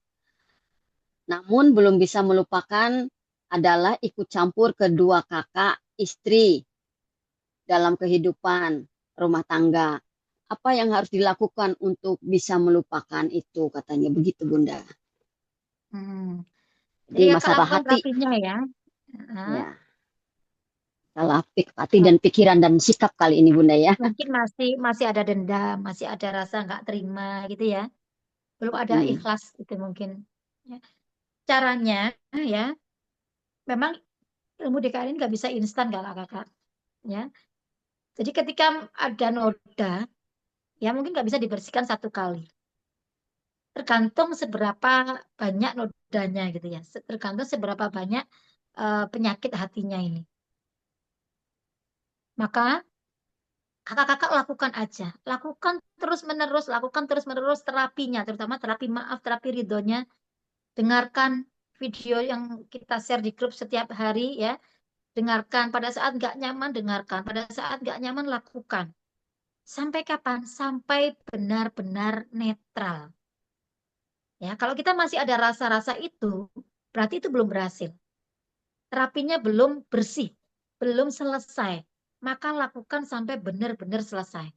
Namun belum bisa melupakan adalah ikut campur kedua kakak istri dalam kehidupan rumah tangga. Apa yang harus dilakukan untuk bisa melupakan itu katanya begitu Bunda. Hmm. Jadi Jadi kakak masalah lakukan hati terapinya ya. Hah? ya, masalah hati dan pikiran dan sikap kali ini Bunda ya. Mungkin masih masih ada dendam, masih ada rasa nggak terima gitu ya. Belum ada Hmm, ikhlas itu mungkin. Ya. Caranya ya, memang ilmu DKR ini nggak bisa instan kakak-kakak. Ya. Jadi ketika ada noda, ya mungkin nggak bisa dibersihkan satu kali. tergantung seberapa banyak nodanya gitu ya. Tergantung seberapa banyak penyakit hatinya ini. Maka kakak-kakak lakukan aja. Lakukan terus-menerus terapinya, terutama terapi maaf, terapi ridhonya. Dengarkan video yang kita share di grup setiap hari ya. Dengarkan pada saat nggak nyaman, dengarkan. Pada saat nggak nyaman, lakukan. Sampai kapan? Sampai benar-benar netral. Ya, kalau kita masih ada rasa-rasa itu, berarti itu belum berhasil. Terapinya belum bersih, belum selesai. Maka lakukan sampai benar-benar selesai.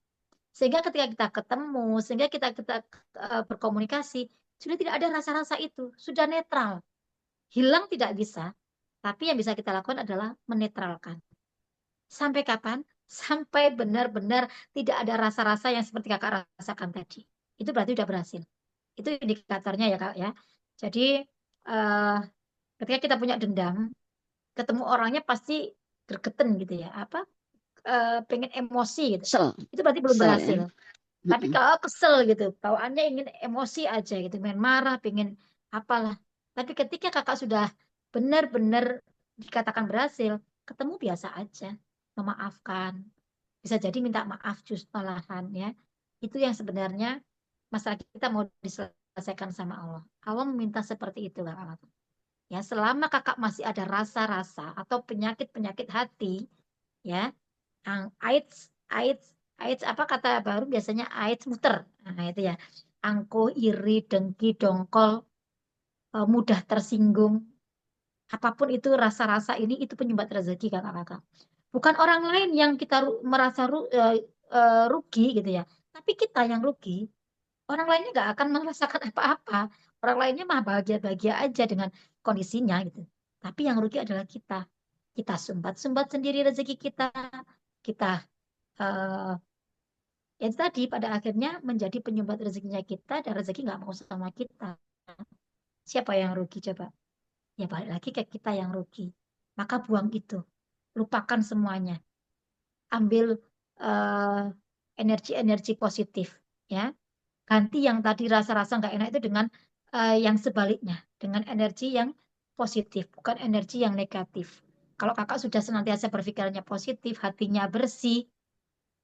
Sehingga ketika kita ketemu, sehingga kita berkomunikasi, sudah tidak ada rasa-rasa itu, sudah netral. Hilang tidak bisa, tapi yang bisa kita lakukan adalah menetralkan. Sampai kapan? Sampai benar-benar tidak ada rasa-rasa yang seperti kakak rasakan tadi. Itu berarti sudah berhasil. Itu indikatornya ya kak ya. Jadi eh, ketika kita punya dendam, ketemu orangnya pasti gergeten gitu ya. Apa? Pengen emosi gitu. Kesel, Itu berarti belum kesel ya. berhasil. Tapi Mm-mm. kalau kesel gitu, bawaannya ingin emosi aja gitu, main marah, pengen apalah. Tapi ketika kakak sudah benar-benar dikatakan berhasil, ketemu biasa aja, memaafkan. Bisa jadi minta maaf justru malahan ya. Itu yang sebenarnya masalah kita mau diselesaikan sama Allah. Allah meminta seperti itu kakak. Ya, selama kakak masih ada rasa-rasa atau penyakit-penyakit hati, ya, AIDS, AIDS, AIDS apa kata baru biasanya AIDS muter. Nah, itu ya. Angkuh, iri, dengki, dongkol, mudah tersinggung. Apapun itu rasa-rasa ini itu penyumbat rezeki kakak-kakak. Bukan orang lain yang kita merasa rugi gitu ya. Tapi kita yang rugi. Orang lainnya nggak akan merasakan apa-apa. Orang lainnya mah bahagia-bahagia aja dengan kondisinya gitu. Tapi yang rugi adalah kita. Kita sumbat-sumbat sendiri rezeki kita. Kita eh, ya itu tadi pada akhirnya menjadi penyumbat rezekinya kita dan rezeki nggak mau sama kita. Siapa yang rugi coba? Ya balik lagi ke kita yang rugi. Maka buang itu. Lupakan semuanya. Ambil eh, energi-energi positif. Ya. Ganti yang tadi rasa-rasa nggak enak itu dengan yang sebaliknya. Dengan energi yang positif. Bukan energi yang negatif. Kalau kakak sudah senantiasa berpikirannya positif, hatinya bersih,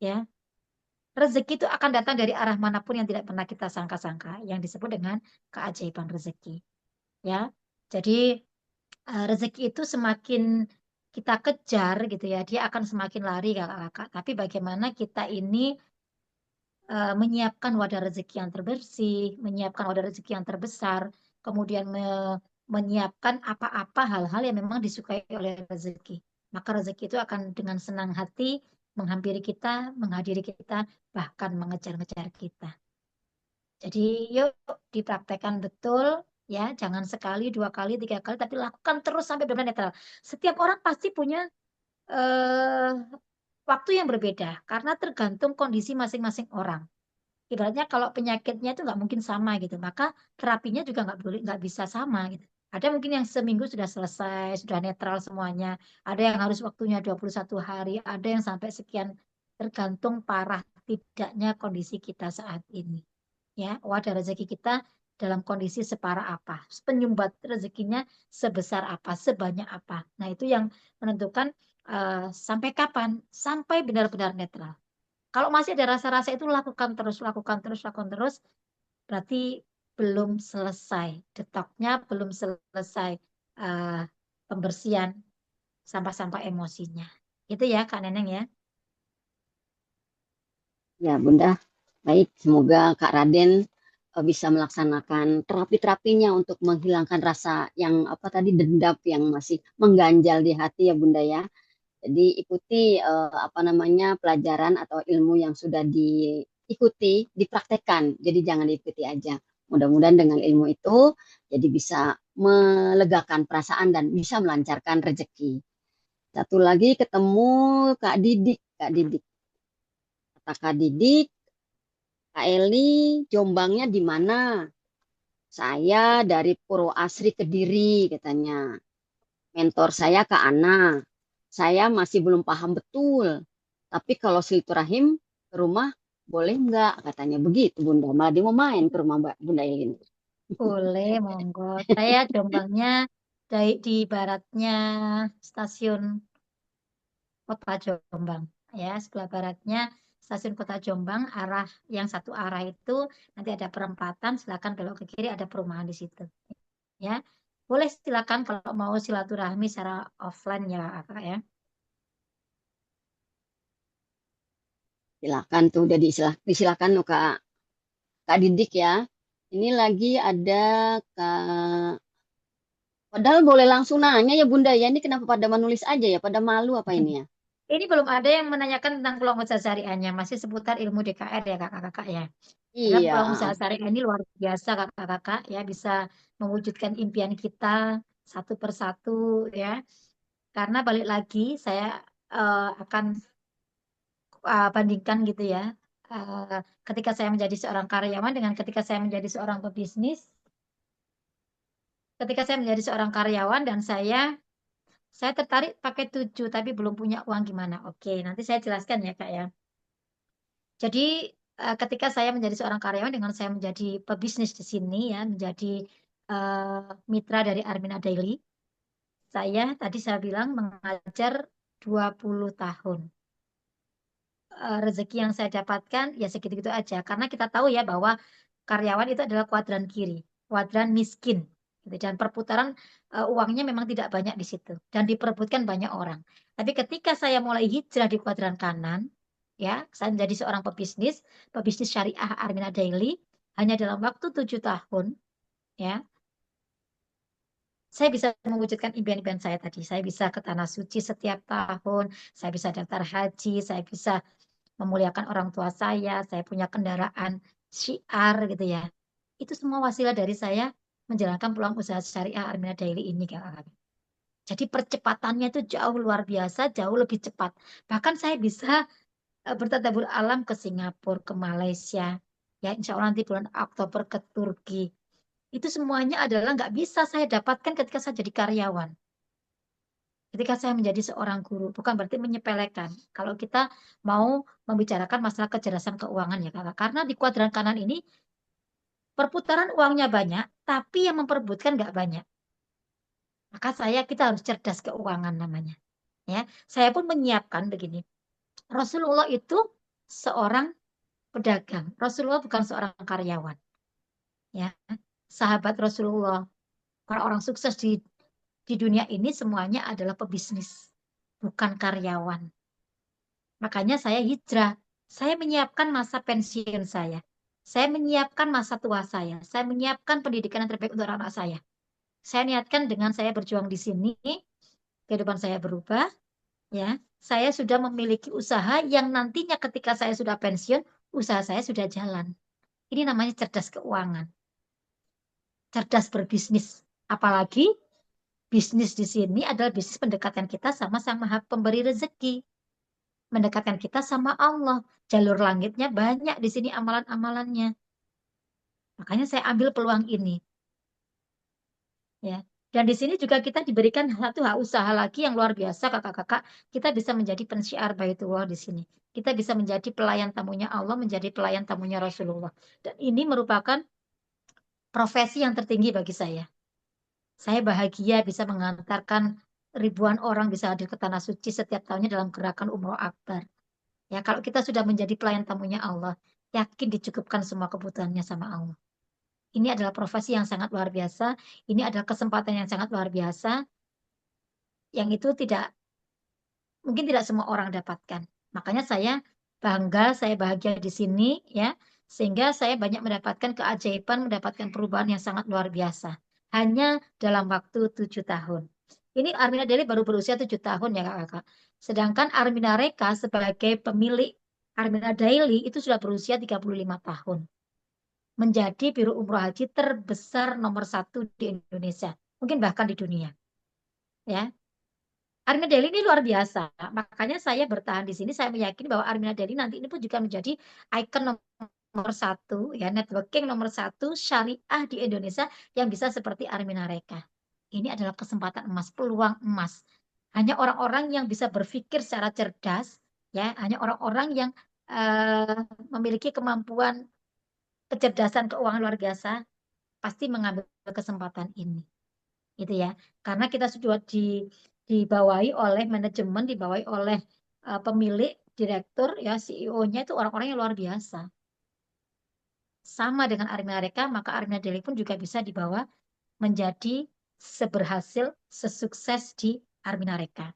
ya rezeki itu akan datang dari arah manapun yang tidak pernah kita sangka-sangka, yang disebut dengan keajaiban rezeki. Ya, jadi rezeki itu semakin kita kejar gitu ya, dia akan semakin lari kakak-kakak. Tapi bagaimana kita ini menyiapkan wadah rezeki yang terbersih, menyiapkan wadah rezeki yang terbesar, kemudian menyiapkan apa-apa hal-hal yang memang disukai oleh rezeki. Maka rezeki itu akan dengan senang hati menghampiri kita, menghadiri kita, bahkan mengejar-ngejar kita. Jadi yuk dipraktekkan betul ya, jangan sekali, dua kali, tiga kali, tapi lakukan terus sampai benar-benar netral. Setiap orang pasti punya eh, waktu yang berbeda karena tergantung kondisi masing-masing orang. Ibaratnya kalau penyakitnya itu nggak mungkin sama gitu, maka terapinya juga nggak boleh nggak bisa sama gitu. Ada mungkin yang seminggu sudah selesai, sudah netral semuanya. Ada yang harus waktunya 21 hari, ada yang sampai sekian, tergantung parah tidaknya kondisi kita saat ini. Ya, wadah rezeki kita dalam kondisi separah apa, penyumbat rezekinya sebesar apa, sebanyak apa. Nah, itu yang menentukan sampai kapan, sampai benar-benar netral. Kalau masih ada rasa-rasa itu lakukan terus, lakukan terus, lakukan terus. Berarti belum selesai. Detoxnya belum selesai. eh, Pembersihan sampah-sampah emosinya. Itu ya Kak Neneng ya. Ya, Bunda. Baik, semoga Kak Raden bisa melaksanakan terapi-terapinya untuk menghilangkan rasa yang apa tadi dendam yang masih mengganjal di hati ya Bunda ya. Jadi ikuti apa namanya pelajaran atau ilmu yang sudah diikuti, dipraktekkan. Jadi jangan diikuti aja. Mudah-mudahan dengan ilmu itu jadi bisa melegakan perasaan dan bisa melancarkan rezeki. Satu lagi ketemu Kak Didik, Kak Didik. Kata Kak Didik, Kak Eli, Jombangnya di mana? Saya dari Purwoasri Kediri katanya. Mentor saya Kak Ana. Saya masih belum paham betul. Tapi kalau silaturahim ke rumah Boleh nggak? Katanya begitu Bunda. Malah dia mau main ke rumah Mbak Bunda Elin. Boleh, monggo. Saya Jombangnya di baratnya stasiun Kota Jombang. Ya, sebelah baratnya stasiun Kota Jombang, arah yang satu arah itu nanti ada perempatan, silakan belok ke kiri ada perumahan di situ. Ya, boleh silakan kalau mau silaturahmi secara offline ya, Kak ya. Silakan tuh udah disilakan tuh Kak Didik ya. Ini lagi ada Kak. Padahal boleh langsung nanya ya Bunda ya. Ini kenapa pada menulis aja ya? Pada malu apa ini ya? Ini belum ada yang menanyakan tentang peluang usaha syariahnya, masih seputar ilmu DKR ya kakak-kakak ya. Karena Iya. peluang usaha syariah ini luar biasa kakak-kakak ya, bisa mewujudkan impian kita satu persatu ya. Karena balik lagi saya akan bandingkan gitu ya. Ketika saya menjadi seorang karyawan dengan ketika saya menjadi seorang pebisnis, ketika saya menjadi seorang karyawan dan saya tertarik pakai 7 tapi belum punya uang gimana? Oke, nanti saya jelaskan ya Kak ya. Jadi ketika saya menjadi seorang karyawan dengan saya menjadi pebisnis di sini ya, menjadi mitra dari Armina Daily, saya bilang mengajar 20 tahun. Rezeki yang saya dapatkan ya segitu-gitu aja. Karena kita tahu ya bahwa karyawan itu adalah kuadran kiri, kuadran miskin. Gitu. Dan perputaran uangnya memang tidak banyak di situ. Dan diperebutkan banyak orang. Tapi ketika saya mulai hijrah di kuadran kanan, ya, saya menjadi seorang pebisnis, pebisnis syariah Armina Daily, hanya dalam waktu 7 tahun, ya, saya bisa mewujudkan impian-impian saya tadi. Saya bisa ke Tanah Suci setiap tahun, saya bisa daftar haji, saya bisa memuliakan orang tua saya punya kendaraan syiar gitu ya. Itu semua wasilah dari saya menjalankan peluang usaha syariah Armina Daily ini, Kak. Jadi percepatannya itu jauh luar biasa, jauh lebih cepat. Bahkan saya bisa bertadabur alam ke Singapura, ke Malaysia. Ya, insya Allah nanti bulan Oktober ke Turki. Itu semuanya adalah nggak bisa saya dapatkan ketika saya jadi karyawan. Ketika saya menjadi seorang guru, bukan berarti menyepelekan. Kalau kita mau membicarakan masalah kecerdasan keuangan ya, Kakak. Karena di kuadran kanan ini perputaran uangnya banyak, tapi yang memperebutkan nggak banyak. Maka kita harus cerdas keuangan namanya. Ya, saya pun menyiapkan begini. Rasulullah itu seorang pedagang. Rasulullah bukan seorang karyawan. Ya, sahabat Rasulullah, orang-orang sukses di dunia ini semuanya adalah pebisnis, bukan karyawan. Makanya saya hijrah. Saya menyiapkan masa pensiun saya. Saya menyiapkan masa tua saya. Saya menyiapkan pendidikan yang terbaik untuk anak saya. Saya niatkan dengan saya berjuang di sini, kehidupan saya berubah, ya. Saya sudah memiliki usaha yang nantinya ketika saya sudah pensiun, usaha saya sudah jalan. Ini namanya cerdas keuangan, cerdas berbisnis. Apalagi bisnis di sini adalah bisnis pendekatan kita sama Sang Maha Pemberi rezeki, mendekatkan kita sama Allah. Jalur langitnya banyak di sini amalan-amalannya. Makanya saya ambil peluang ini, ya. Dan di sini juga kita diberikan satu hak usaha lagi yang luar biasa, kakak-kakak. Kita bisa menjadi pensyiar Baitullah di sini. Kita bisa menjadi pelayan tamunya Allah, menjadi pelayan tamunya Rasulullah. Dan ini merupakan profesi yang tertinggi bagi saya. Saya bahagia bisa mengantarkan ribuan orang bisa hadir ke Tanah Suci setiap tahunnya dalam gerakan Umroh Akbar. Ya, kalau kita sudah menjadi pelayan tamunya Allah, yakin dicukupkan semua kebutuhannya sama Allah. Ini adalah profesi yang sangat luar biasa. Ini adalah kesempatan yang sangat luar biasa, yang itu mungkin tidak semua orang dapatkan. Makanya saya bangga, saya bahagia di sini, ya, sehingga saya banyak mendapatkan keajaiban, mendapatkan perubahan yang sangat luar biasa. Hanya dalam waktu 7 tahun. Ini Armina Deli baru berusia 7 tahun ya kakak. Sedangkan Armina Reka sebagai pemilik Armina Daily itu sudah berusia 35 tahun. Menjadi biro umroh haji terbesar nomor 1 di Indonesia. Mungkin bahkan di dunia. Ya, Armina Daily ini luar biasa. Makanya saya bertahan di sini. Saya meyakini bahwa Armina Daily nanti ini pun juga menjadi ikon nomor 1, ya, networking nomor 1 syariah di Indonesia yang bisa seperti Armina Reka. Ini adalah kesempatan emas, peluang emas. Hanya orang-orang yang bisa berpikir secara cerdas, ya, hanya orang-orang yang eh, memiliki kemampuan kecerdasan keuangan luar biasa, pasti mengambil kesempatan ini, gitu ya. Karena kita sudah dibawahi oleh manajemen, dibawahi oleh pemilik, direktur, ya CEO-nya itu orang-orang yang luar biasa. Sama dengan Arina Reka, maka Arina Deli pun juga bisa dibawa menjadi seberhasil, sesukses di Armina Reka.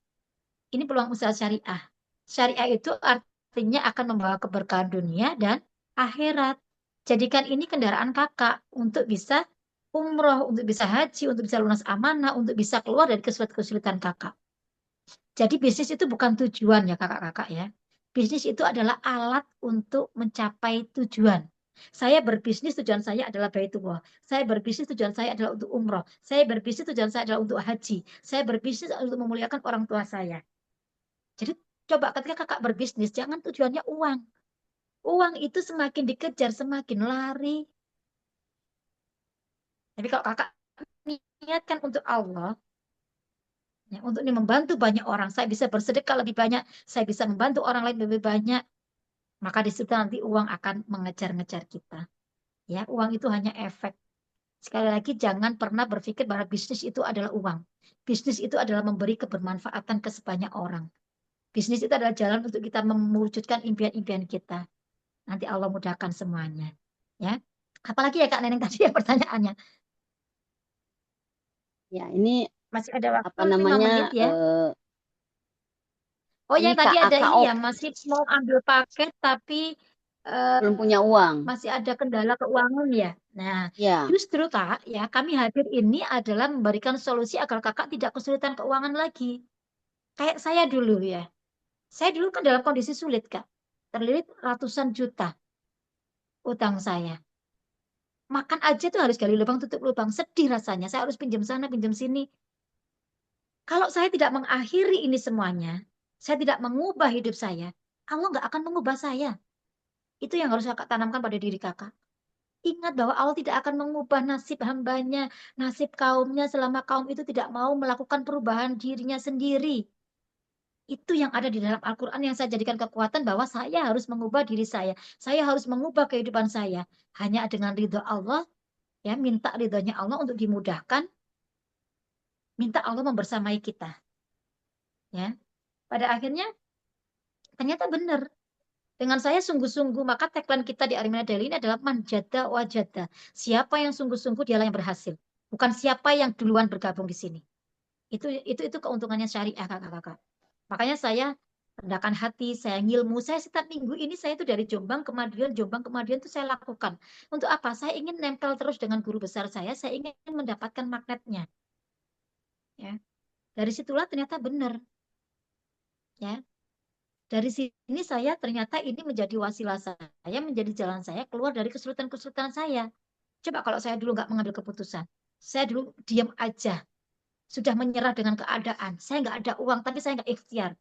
Ini peluang usaha syariah. Syariah itu artinya akan membawa keberkahan dunia dan akhirat. Jadikan ini kendaraan kakak untuk bisa umroh, untuk bisa haji, untuk bisa lunas amanah, untuk bisa keluar dari kesulitan-kesulitan kakak. Jadi bisnis itu bukan tujuan ya kakak-kakak ya. Bisnis itu adalah alat untuk mencapai tujuan. Saya berbisnis tujuan saya adalah baitullah. Saya berbisnis tujuan saya adalah untuk umroh. Saya berbisnis tujuan saya adalah untuk haji. Saya berbisnis untuk memuliakan orang tua saya. Jadi coba ketika kakak berbisnis, jangan tujuannya uang. Uang itu semakin dikejar, semakin lari. Tapi kalau kakak niatkan untuk Allah, ya, untuk ini membantu banyak orang, saya bisa bersedekah lebih banyak, saya bisa membantu orang lain lebih banyak, maka di situ nanti uang akan mengejar-ngejar kita. Ya, uang itu hanya efek. Sekali lagi, jangan pernah berpikir bahwa bisnis itu adalah uang. Bisnis itu adalah memberi kebermanfaatan ke sebanyak orang. Bisnis itu adalah jalan untuk kita mewujudkan impian-impian kita. Nanti Allah mudahkan semuanya. Ya. Apalagi ya Kak Neneng tadi ya pertanyaannya. Ya, ini Masih ada waktu apa 5 namanya? menit ya. Oh Ini yang tadi ada ini KAKO ya, masih mau ambil paket tapi eh, belum punya uang. masih ada kendala keuangan ya. Nah, Ya, justru Kak, ya kami hadir ini adalah memberikan solusi agar Kakak tidak kesulitan keuangan lagi. Kayak saya dulu ya. Saya dulu kan dalam kondisi sulit Kak. Terlilit ratusan juta utang saya. Makan aja tuh harus gali lubang tutup lubang. Sedih rasanya. Saya harus pinjam sana, pinjam sini. Kalau saya tidak mengakhiri ini semuanya, saya tidak mengubah hidup saya, Allah nggak akan mengubah saya. Itu yang harus kakak tanamkan pada diri kakak. Ingat bahwa Allah tidak akan mengubah nasib hambanya, nasib kaumnya selama kaum itu tidak mau melakukan perubahan dirinya sendiri. Itu yang ada di dalam Al-Quran yang saya jadikan kekuatan bahwa saya harus mengubah diri saya. Saya harus mengubah kehidupan saya. Hanya dengan ridho Allah, ya minta ridhonya Allah untuk dimudahkan, minta Allah membersamai kita. Ya, pada akhirnya ternyata benar. Dengan saya sungguh-sungguh, maka tagline kita di Arimena Daily ini adalah manjada wajada. Siapa yang sungguh-sungguh dialah yang berhasil. Bukan siapa yang duluan bergabung di sini. Itu keuntungannya syariah kakak-kakak. Makanya saya rendahkan hati, saya ngilmu, saya setiap minggu ini saya itu dari Jombang ke Madiun itu saya lakukan. Untuk apa? Saya ingin nempel terus dengan guru besar saya ingin mendapatkan magnetnya. Ya, dari situlah ternyata benar. Ya, dari sini saya ternyata ini menjadi wasilah saya, menjadi jalan saya keluar dari kesulitan-kesulitan saya. Coba kalau saya dulu nggak mengambil keputusan, saya dulu diam aja, sudah menyerah dengan keadaan. Saya nggak ada uang, tapi saya nggak ikhtiar.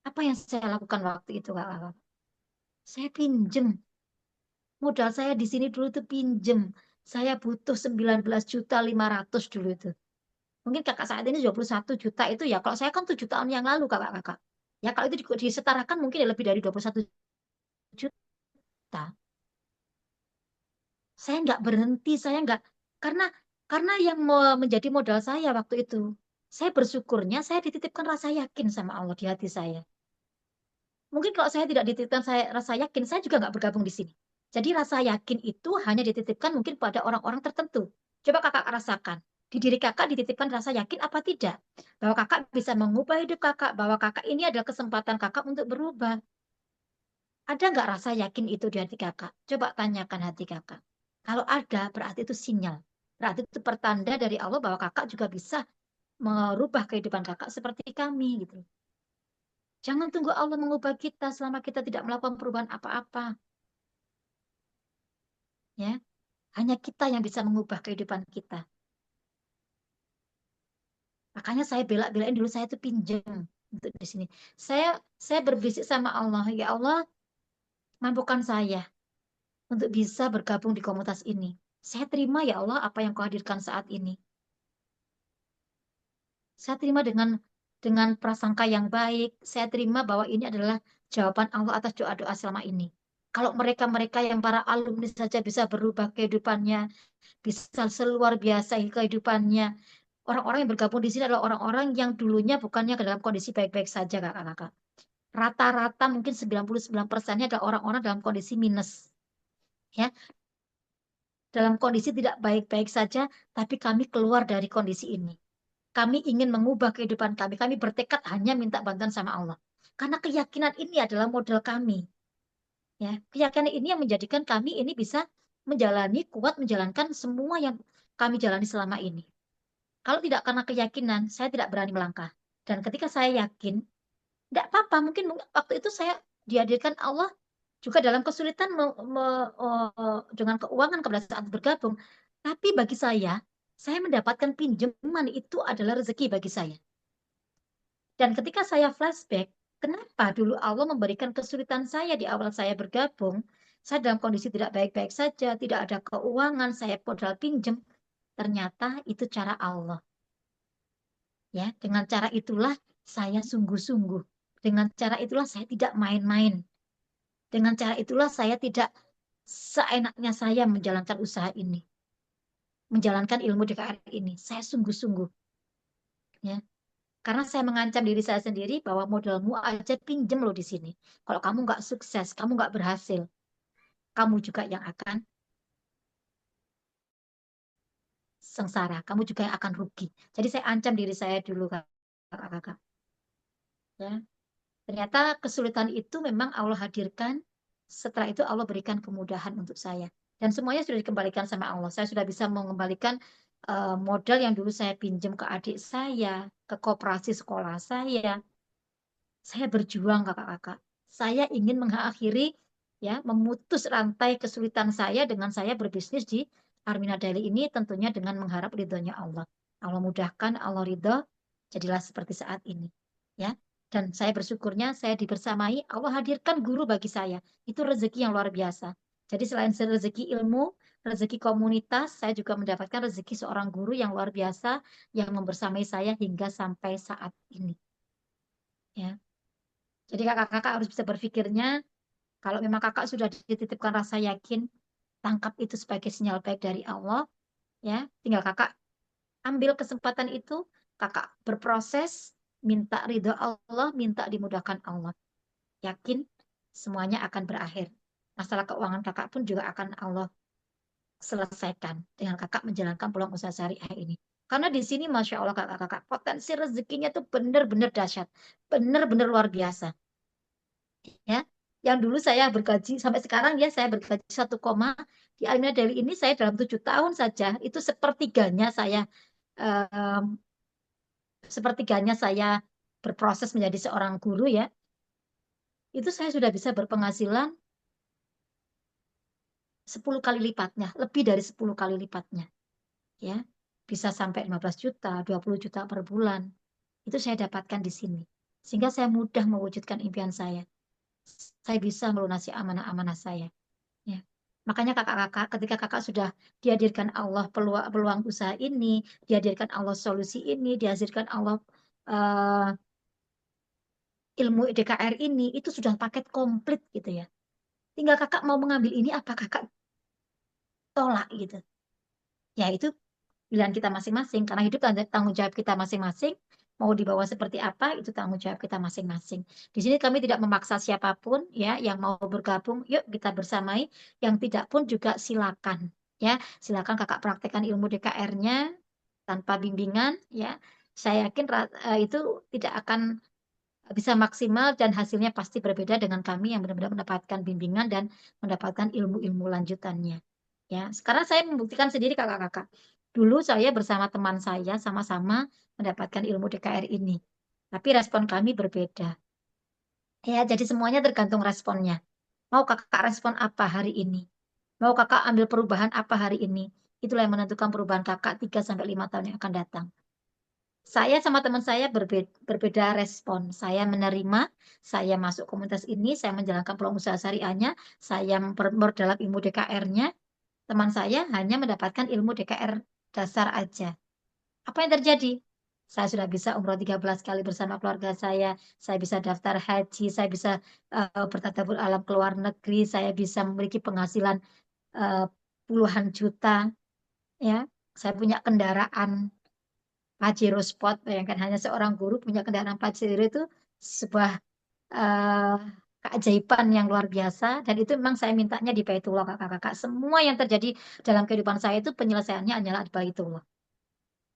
Apa yang saya lakukan waktu itu, Kak? Saya pinjem. Modal saya di sini dulu tuh pinjem. Saya butuh 19.500.000 dulu itu. Mungkin kakak saat ini 21 juta itu ya. Kalau saya kan 7 tahun yang lalu, kakak-kakak. Ya kalau itu disetarakan mungkin ya lebih dari 21 juta. Saya nggak berhenti, saya nggak karena yang mau menjadi modal saya waktu itu. Saya bersyukurnya saya dititipkan rasa yakin sama Allah di hati saya. Mungkin kalau saya tidak dititipkan saya rasa yakin, saya juga nggak bergabung di sini. Jadi rasa yakin itu hanya dititipkan mungkin pada orang-orang tertentu. Coba kakak rasakan. Di diri kakak dititipkan rasa yakin apa tidak? Bahwa kakak bisa mengubah hidup kakak, bahwa kakak ini adalah kesempatan kakak untuk berubah. Ada nggak rasa yakin itu di hati kakak? Coba tanyakan hati kakak. Kalau ada, berarti itu sinyal. Berarti itu pertanda dari Allah bahwa kakak juga bisa merubah kehidupan kakak seperti kami gitu. Jangan tunggu Allah mengubah kita selama kita tidak melakukan perubahan apa-apa. Ya, hanya kita yang bisa mengubah kehidupan kita. Makanya saya bela-belain dulu saya tuh pinjam untuk di sini. Saya saya berbisik sama Allah, ya Allah, mampukan saya untuk bisa bergabung di komunitas ini. Saya terima ya Allah apa yang kau hadirkan saat ini. Saya terima dengan prasangka yang baik. Saya terima bahwa ini adalah jawaban Allah atas doa-doa selama ini. Kalau mereka-mereka yang para alumni saja bisa berubah kehidupannya, bisa seluar biasa kehidupannya. Orang-orang yang bergabung di sini adalah orang-orang yang dulunya bukannya ke dalam kondisi baik-baik saja, kakak-kakak. Rata-rata mungkin 99%-nya adalah orang-orang dalam kondisi minus. Ya, dalam kondisi tidak baik-baik saja, tapi kami keluar dari kondisi ini. Kami ingin mengubah kehidupan kami. Kami bertekad hanya minta bantuan sama Allah. Karena keyakinan ini adalah modal kami. Ya, keyakinan ini yang menjadikan kami ini bisa kuat menjalankan semua yang kami jalani selama ini. Kalau tidak karena keyakinan, saya tidak berani melangkah. Dan ketika saya yakin, tidak apa-apa. Mungkin waktu itu saya dihadirkan Allah juga dalam kesulitan dengan keuangan pada saat bergabung. Tapi bagi saya mendapatkan pinjaman itu adalah rezeki bagi saya. Dan ketika saya flashback, kenapa dulu Allah memberikan kesulitan saya di awal saya bergabung? Saya dalam kondisi tidak baik-baik saja, tidak ada keuangan, saya modal pinjam. Ternyata itu cara Allah. Ya, dengan cara itulah saya sungguh-sungguh. Dengan cara itulah saya tidak main-main. Dengan cara itulah saya tidak seenaknya saya menjalankan usaha ini, menjalankan ilmu DKR ini. Saya sungguh-sungguh. Ya. Karena saya mengancam diri saya sendiri bahwa modalmu aja pinjem loh di sini. Kalau kamu nggak sukses, kamu nggak berhasil, kamu juga yang akan sengsara, kamu juga yang akan rugi. Jadi saya ancam diri saya dulu, kakak-kakak. Ya. Ternyata kesulitan itu memang Allah hadirkan. Setelah itu Allah berikan kemudahan untuk saya. Dan semuanya sudah dikembalikan sama Allah. Saya sudah bisa mengembalikan modal yang dulu saya pinjam ke adik saya, ke koperasi sekolah saya. Saya berjuang, kakak-kakak. Saya ingin mengakhiri, ya, memutus rantai kesulitan saya dengan saya berbisnis di Armina Daily ini, tentunya dengan mengharap ridhonya Allah. Allah mudahkan, Allah ridho, jadilah seperti saat ini. Ya, dan saya bersyukurnya saya dibersamai, Allah hadirkan guru bagi saya. Itu rezeki yang luar biasa. Jadi selain rezeki ilmu, rezeki komunitas, saya juga mendapatkan rezeki seorang guru yang luar biasa yang membersamai saya hingga sampai saat ini. Ya. Jadi kakak-kakak harus bisa berpikirnya, kalau memang kakak sudah dititipkan rasa yakin, tangkap itu sebagai sinyal baik dari Allah, ya. Tinggal kakak ambil kesempatan itu, kakak berproses, minta ridho Allah, minta dimudahkan Allah. Yakin semuanya akan berakhir. Masalah keuangan kakak pun juga akan Allah selesaikan dengan kakak menjalankan peluang usaha syariah ini. Karena di sini Masya Allah kakak-kakak, potensi rezekinya tuh benar-benar dahsyat, benar-benar luar biasa. Ya, yang dulu saya bergaji sampai sekarang ya saya bergaji 1, di Alina Daily ini saya dalam 7 tahun saja itu em, sepertiganya saya berproses menjadi seorang guru ya, itu saya sudah bisa berpenghasilan 10 kali lipatnya, lebih dari 10 kali lipatnya ya, bisa sampai 15 juta 20 juta per bulan itu saya dapatkan di sini, sehingga saya mudah mewujudkan impian saya bisa melunasi amanah-amanah saya. Ya. Makanya kakak-kakak, ketika kakak sudah dihadirkan Allah peluang usaha ini, dihadirkan Allah solusi ini, dihadirkan Allah eh, ilmu DKR ini, itu sudah paket komplit gitu ya. Tinggal kakak mau mengambil ini, apa kakak tolak gitu. Ya itu pilihan kita masing-masing, karena hidup tanggung jawab kita masing-masing. Mau dibawa seperti apa, itu tanggung jawab kita masing-masing. Di sini kami tidak memaksa siapapun ya yang mau bergabung, yuk kita bersamai. Yang tidak pun juga silakan. Ya, silakan kakak praktekkan ilmu DKR-nya tanpa bimbingan ya. Saya yakin itu tidak akan bisa maksimal dan hasilnya pasti berbeda dengan kami yang benar-benar mendapatkan bimbingan dan mendapatkan ilmu-ilmu lanjutannya. Ya, sekarang saya membuktikan sendiri kakak-kakak. Dulu saya bersama teman saya sama-sama mendapatkan ilmu DKR ini. Tapi respon kami berbeda. Ya, jadi semuanya tergantung responnya. Mau kakak respon apa hari ini? Mau kakak ambil perubahan apa hari ini? Itulah yang menentukan perubahan kakak 3 sampai 5 tahun yang akan datang. Saya sama teman saya berbeda respon. Saya menerima, saya masuk komunitas ini, saya menjalankan peluang usaha syariahnya, saya memperdalam ilmu DKR-nya. Teman saya hanya mendapatkan ilmu DKR dasar aja. Apa yang terjadi? Saya sudah bisa umroh 13 kali bersama keluarga saya bisa daftar haji, saya bisa bertadabbur alam ke luar negeri, saya bisa memiliki penghasilan eh, puluhan juta, ya. Saya punya kendaraan Pajero Sport, bayangkan hanya seorang guru punya kendaraan Pajero itu sebuah eh, keajaiban yang luar biasa dan itu memang saya mintanya di Baitullah kakak-kakak. Semua yang terjadi dalam kehidupan saya itu penyelesaiannya hanyalah di Baitullah.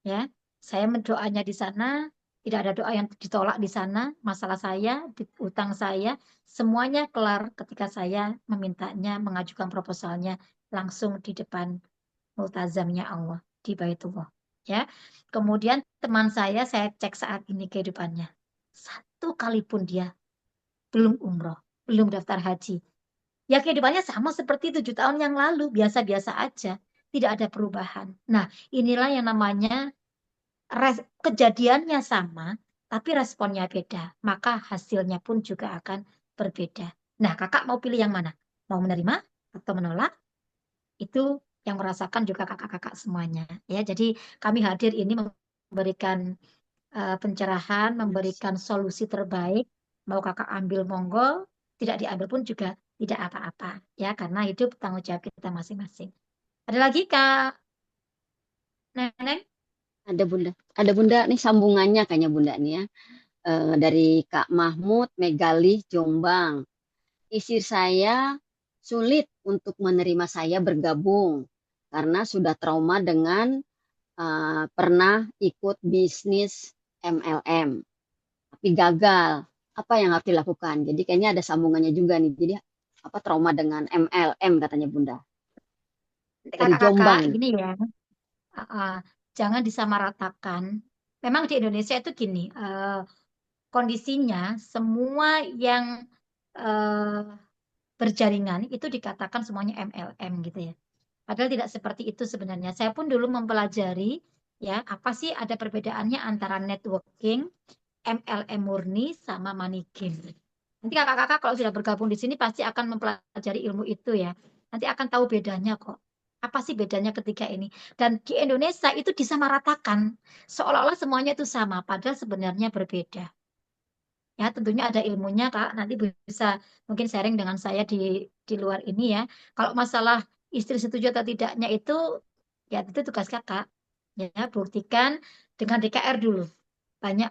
Ya, saya mendoanya di sana, tidak ada doa yang ditolak di sana. Masalah saya, utang saya, semuanya kelar ketika saya memintanya, mengajukan proposalnya langsung di depan multazamnya Allah di Baitullah. Ya, kemudian teman saya cek saat ini kehidupannya. Satu kali pun dia belum umroh, belum daftar haji. Ya kehidupannya sama seperti 7 tahun yang lalu, biasa-biasa aja, tidak ada perubahan. Nah, inilah yang namanya kejadiannya sama, tapi responnya beda, maka hasilnya pun juga akan berbeda. Nah, kakak mau pilih yang mana? Mau menerima atau menolak? Itu yang merasakan juga kakak-kakak semuanya. Ya, jadi kami hadir ini memberikan pencerahan, memberikan solusi terbaik. Mau kakak ambil monggo, tidak diambil pun juga tidak apa-apa. Ya, karena hidup tanggung jawab kita masing-masing. Ada lagi Kak Neneng? Ada Bunda. Ada Bunda nih sambungannya kayaknya Bunda nih ya. Dari Kak Mahmud, Megalih, Jombang. Istri saya sulit untuk menerima saya bergabung karena sudah trauma dengan pernah ikut bisnis MLM, tapi gagal. Apa yang harus dilakukan? Jadi kayaknya ada sambungannya juga nih. Jadi apa trauma dengan MLM katanya Bunda dari Kakak-kakak, Jombang. gini ya. uh, Jangan disamaratakan. Memang di Indonesia itu gini, kondisinya semua yang eh, berjaringan itu dikatakan semuanya MLM gitu ya. Padahal tidak seperti itu sebenarnya. Saya pun dulu mempelajari ya apa sih ada perbedaannya antara networking, MLM murni sama money game. Nanti kakak-kakak kalau sudah bergabung di sini pasti akan mempelajari ilmu itu ya. Nanti akan tahu bedanya kok. Apa sih bedanya ketiga ini? Dan di Indonesia itu disamaratakan. Seolah-olah semuanya itu sama, padahal sebenarnya berbeda. Ya, tentunya ada ilmunya, Kak. Nanti bisa mungkin sharing dengan saya di luar ini ya. Kalau masalah istri setuju atau tidaknya itu, ya itu tugas Kakak. Ya, buktikan dengan DKR dulu. Banyak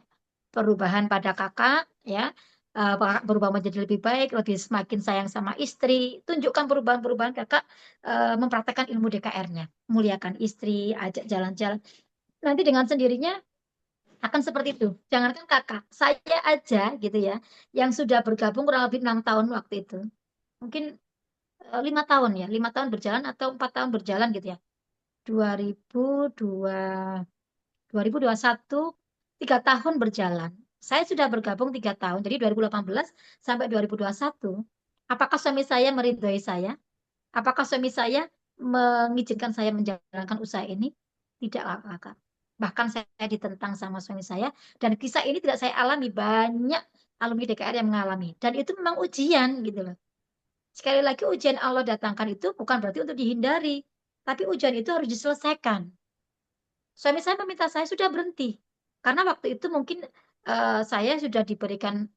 perubahan pada Kakak, ya. Kakak berubah menjadi lebih baik, lebih semakin sayang sama istri. Tunjukkan perubahan-perubahan Kakak mempraktekkan ilmu DKR-nya. Muliakan istri, ajak jalan-jalan. Nanti dengan sendirinya akan seperti itu. Jangankan kakak, saya aja gitu ya, yang sudah bergabung kurang lebih 6 tahun waktu itu. Mungkin 5 tahun ya, 5 tahun berjalan atau 4 tahun berjalan gitu ya. 2002, 2021, 3 tahun berjalan. Saya sudah bergabung 3 tahun, jadi 2018 sampai 2021. Apakah suami saya meridhoi saya? Apakah suami saya mengizinkan saya menjalankan usaha ini? Tidak, kakak. Bahkan saya ditentang sama suami saya. Dan kisah ini tidak saya alami. Banyak alumni DKR yang mengalami. Dan itu memang ujian gitu loh. Sekali lagi ujian Allah datangkan itu bukan berarti untuk dihindari. Tapi ujian itu harus diselesaikan. Suami saya meminta saya sudah berhenti. Karena waktu itu mungkin saya sudah diberikan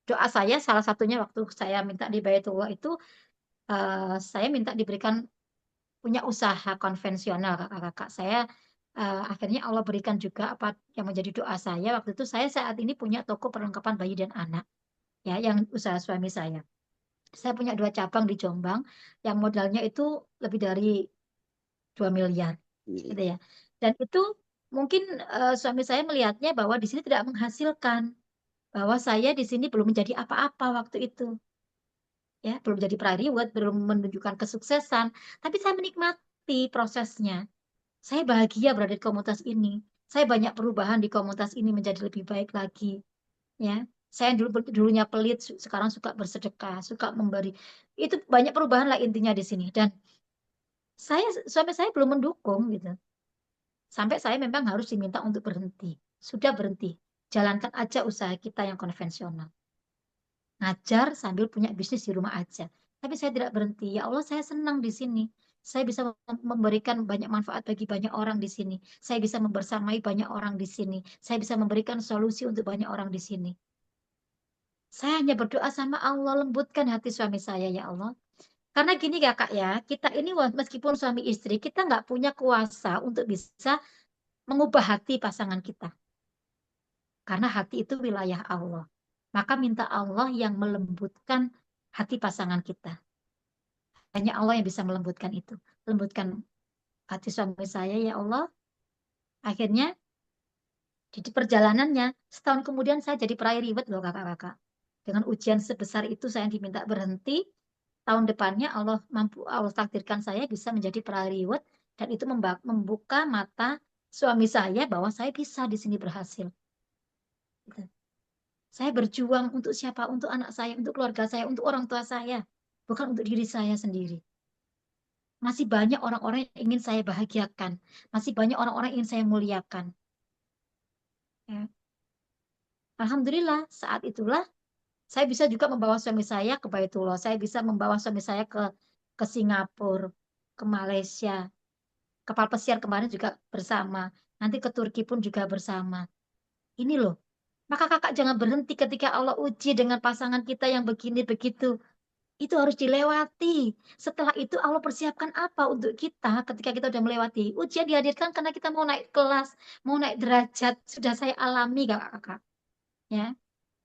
doa saya. Salah satunya waktu saya minta di Baitullah itu. Saya minta diberikan punya usaha konvensional kakak-kakak. Saya akhirnya Allah berikan juga apa yang menjadi doa saya. Waktu itu saya saat ini punya toko perlengkapan bayi dan anak, ya, yang usaha suami saya. Saya punya 2 cabang di Jombang, yang modalnya itu lebih dari 2 miliar, gitu ya. Dan itu mungkin suami saya melihatnya bahwa di sini tidak menghasilkan, bahwa saya di sini belum menjadi apa-apa waktu itu. Ya, belum jadi reward, belum menunjukkan kesuksesan, tapi saya menikmati prosesnya. Saya bahagia berada di komunitas ini. Saya banyak perubahan di komunitas ini menjadi lebih baik lagi. Ya, saya dulunya pelit, sekarang suka bersedekah, suka memberi. Itu banyak perubahan lah intinya di sini. Dan suami saya belum mendukung gitu. Sampai saya memang harus diminta untuk berhenti. Sudah berhenti. Jalankan aja usaha kita yang konvensional. Ngajar sambil punya bisnis di rumah aja. Tapi saya tidak berhenti. Ya Allah, saya senang di sini. Saya bisa memberikan banyak manfaat bagi banyak orang di sini. Saya bisa membersamai banyak orang di sini. Saya bisa memberikan solusi untuk banyak orang di sini. Saya hanya berdoa sama Allah, lembutkan hati suami saya, ya Allah. Karena gini ya Kak ya, kita ini meskipun suami istri, kita nggak punya kuasa untuk bisa mengubah hati pasangan kita. Karena hati itu wilayah Allah. Maka minta Allah yang melembutkan hati pasangan kita. Hanya Allah yang bisa melembutkan itu. Lembutkan hati suami saya, ya Allah. Akhirnya di perjalanannya, setahun kemudian saya jadi peraih riwet loh kakak-kakak. Dengan ujian sebesar itu saya diminta berhenti. Tahun depannya Allah takdirkan saya bisa menjadi peraih riwet dan itu membuka mata suami saya bahwa saya bisa di sini berhasil. Gitu. Saya berjuang untuk siapa? Untuk anak saya, untuk keluarga saya, untuk orang tua saya, bukan untuk diri saya sendiri. Masih banyak orang-orang yang ingin saya bahagiakan, masih banyak orang-orang yang ingin saya muliakan. Ya. Alhamdulillah, saat itulah saya bisa juga membawa suami saya ke Baitullah. Saya bisa membawa suami saya ke Singapura, ke Malaysia. Kapal pesiar kemarin juga bersama. Nanti ke Turki pun juga bersama. Ini loh. Maka kakak jangan berhenti ketika Allah uji dengan pasangan kita yang begini begitu. Itu harus dilewati. Setelah itu Allah persiapkan apa untuk kita ketika kita sudah melewati. Ujian dihadirkan karena kita mau naik kelas, mau naik derajat. Sudah saya alami kakak-kakak. Ya.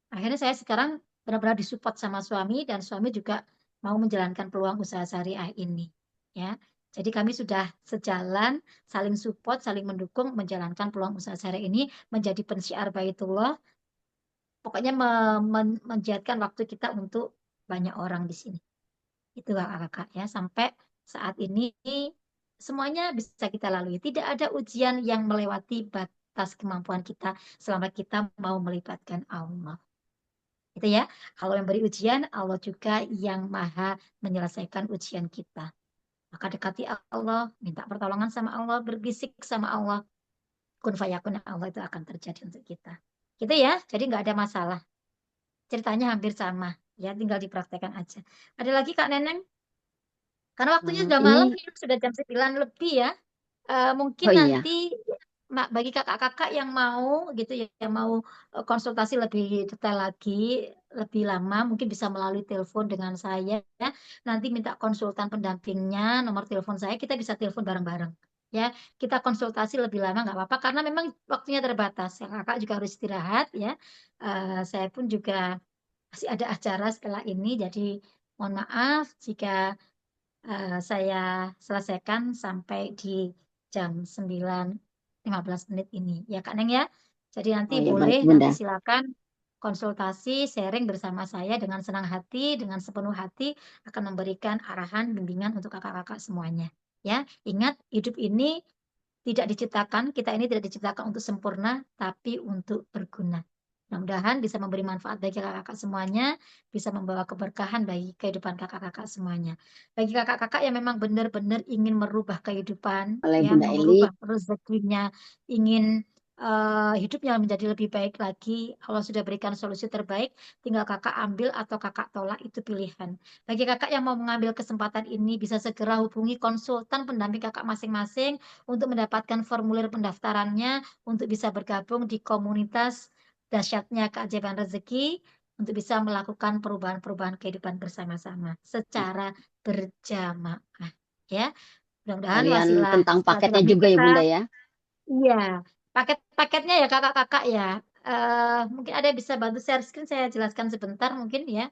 Akhirnya saya sekarang benar-benar disupport sama suami dan suami juga mau menjalankan peluang usaha syariah ini. Ya. Jadi kami sudah sejalan, saling support, saling mendukung menjalankan peluang usaha syariah ini menjadi pensiar Baitullah. Pokoknya menjadikan waktu kita untuk banyak orang di sini. Itu kakak ya. Sampai saat ini semuanya bisa kita lalui. Tidak ada ujian yang melewati batas kemampuan kita selama kita mau melibatkan Allah. Itu ya. Allah yang beri ujian, Allah juga yang maha menyelesaikan ujian kita. Maka dekati Allah, minta pertolongan sama Allah, berbisik sama Allah. Kun fayakun Allah itu akan terjadi untuk kita. Gitu ya. Jadi nggak ada masalah. Ceritanya hampir sama. Ya, tinggal dipraktekkan aja. Ada lagi Kak Neneng? Karena waktunya sudah malam, Ini, ini sudah jam 9 lebih ya. Mungkin oh nanti iya, bagi kakak-kakak yang mau gitu ya, yang mau konsultasi lebih detail lagi, lebih lama, mungkin bisa melalui telepon dengan saya ya. Nanti minta konsultan pendampingnya, nomor telepon saya, kita bisa telepon bareng-bareng. Ya, kita konsultasi lebih lama nggak apa-apa karena memang waktunya terbatas. Ya, kakak juga harus istirahat ya. Saya pun juga masih ada acara setelah ini, jadi mohon maaf jika saya selesaikan sampai di jam 9:15 ini. Ya Kak Neng ya. Jadi nanti oh iya boleh baik nanti Bunda. silakan konsultasi, sharing bersama saya dengan senang hati, dengan sepenuh hati akan memberikan arahan, bimbingan untuk kakak-kakak semuanya. Ya, ingat hidup ini tidak diciptakan, kita ini tidak diciptakan untuk sempurna, tapi untuk berguna. Mudah-mudahan bisa memberi manfaat bagi kakak-kakak semuanya, bisa membawa keberkahan bagi kehidupan kakak-kakak semuanya. Bagi kakak-kakak yang memang benar-benar ingin merubah kehidupan, Oleh ya, Bunda Eli, merubah rezekinya, ingin hidupnya menjadi lebih baik lagi, Allah sudah berikan solusi terbaik, tinggal kakak ambil atau kakak tolak itu pilihan. Bagi kakak yang mau mengambil kesempatan ini, bisa segera hubungi konsultan pendamping kakak masing-masing untuk mendapatkan formulir pendaftarannya, untuk bisa bergabung di komunitas dahsyatnya keajaiban rezeki, untuk bisa melakukan perubahan-perubahan kehidupan bersama-sama secara berjamaah. Ya, mudah-mudahan kalian wasilah tentang paketnya silaturahmi juga ya kita, Bunda ya. iya, paket-paketnya ya kakak-kakak ya. Mungkin ada yang bisa bantu share screen, saya jelaskan sebentar mungkin ya.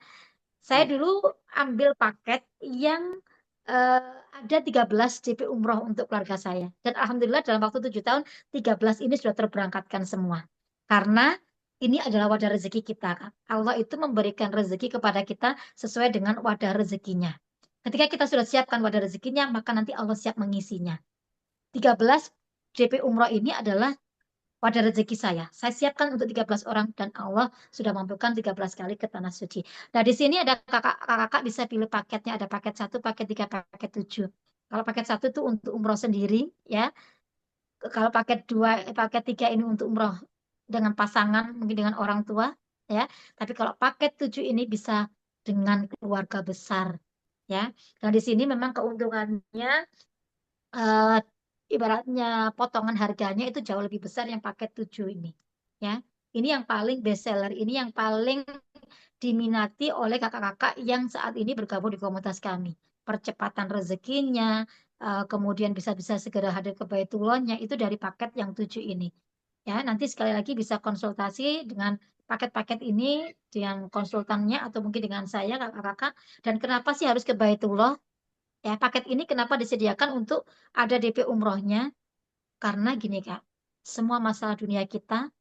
Saya Ya. dulu ambil paket yang eh, ada 13 DP umroh untuk keluarga saya. Dan alhamdulillah dalam waktu 7 tahun, 13 ini sudah terberangkatkan semua. Karena ini adalah wadah rezeki kita, Kak. Allah itu memberikan rezeki kepada kita sesuai dengan wadah rezekinya. Ketika kita sudah siapkan wadah rezekinya, maka nanti Allah siap mengisinya. 13 DP umroh ini adalah wadah rezeki saya. Saya siapkan untuk 13 orang dan Allah sudah mampukan 13 kali ke tanah suci. Nah, di sini ada kakak-kakak bisa pilih paketnya. Ada paket satu, paket 3, paket 7. Kalau paket satu itu untuk umroh sendiri, ya. Kalau paket 2, paket 3 ini untuk umroh dengan pasangan, mungkin dengan orang tua, ya. Tapi kalau paket 7 ini bisa dengan keluarga besar. ya. Dan di sini memang keuntungannya eh, ibaratnya potongan harganya itu jauh lebih besar yang paket 7 ini. Ya. Ini yang paling best seller, ini yang paling diminati oleh kakak-kakak yang saat ini bergabung di komunitas kami. Percepatan rezekinya, kemudian bisa-bisa segera hadir ke Baitullahnya itu dari paket yang 7 ini. Ya, nanti sekali lagi bisa konsultasi dengan paket-paket ini dengan konsultannya atau mungkin dengan saya kakak-kakak. Dan kenapa sih harus ke Baitullah? Ya, paket ini kenapa disediakan untuk ada DP umrohnya? Karena gini Kak, semua masalah dunia kita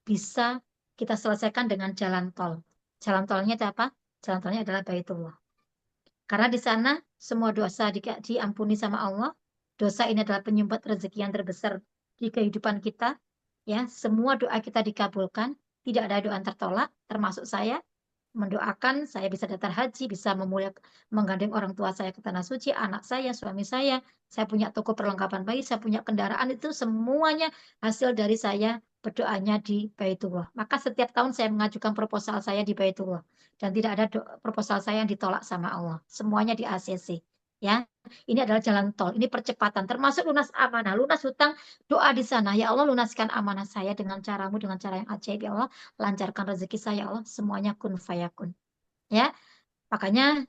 bisa kita selesaikan dengan jalan tol. Jalan tolnya itu apa? Jalan tolnya adalah Baitullah. Karena di sana semua dosa diampuni sama Allah. Dosa ini adalah penyumbat rezeki yang terbesar di kehidupan kita. Ya, semua doa kita dikabulkan. Tidak ada doa yang tertolak, termasuk saya mendoakan saya bisa daftar haji, bisa menggandeng orang tua saya ke tanah suci, anak suami saya punya toko perlengkapan bayi, saya punya kendaraan itu semuanya hasil dari saya berdoanya di Baitullah. Maka setiap tahun saya mengajukan proposal saya di Baitullah dan tidak ada proposal saya yang ditolak sama Allah. Semuanya di ACC. Ya, ini adalah jalan tol, ini percepatan, termasuk lunas amanah, lunas hutang, doa di sana. Ya Allah, lunaskan amanah saya dengan caramu, dengan cara yang ajaib, ya Allah lancarkan rezeki saya Allah semuanya kun fayakun ya makanya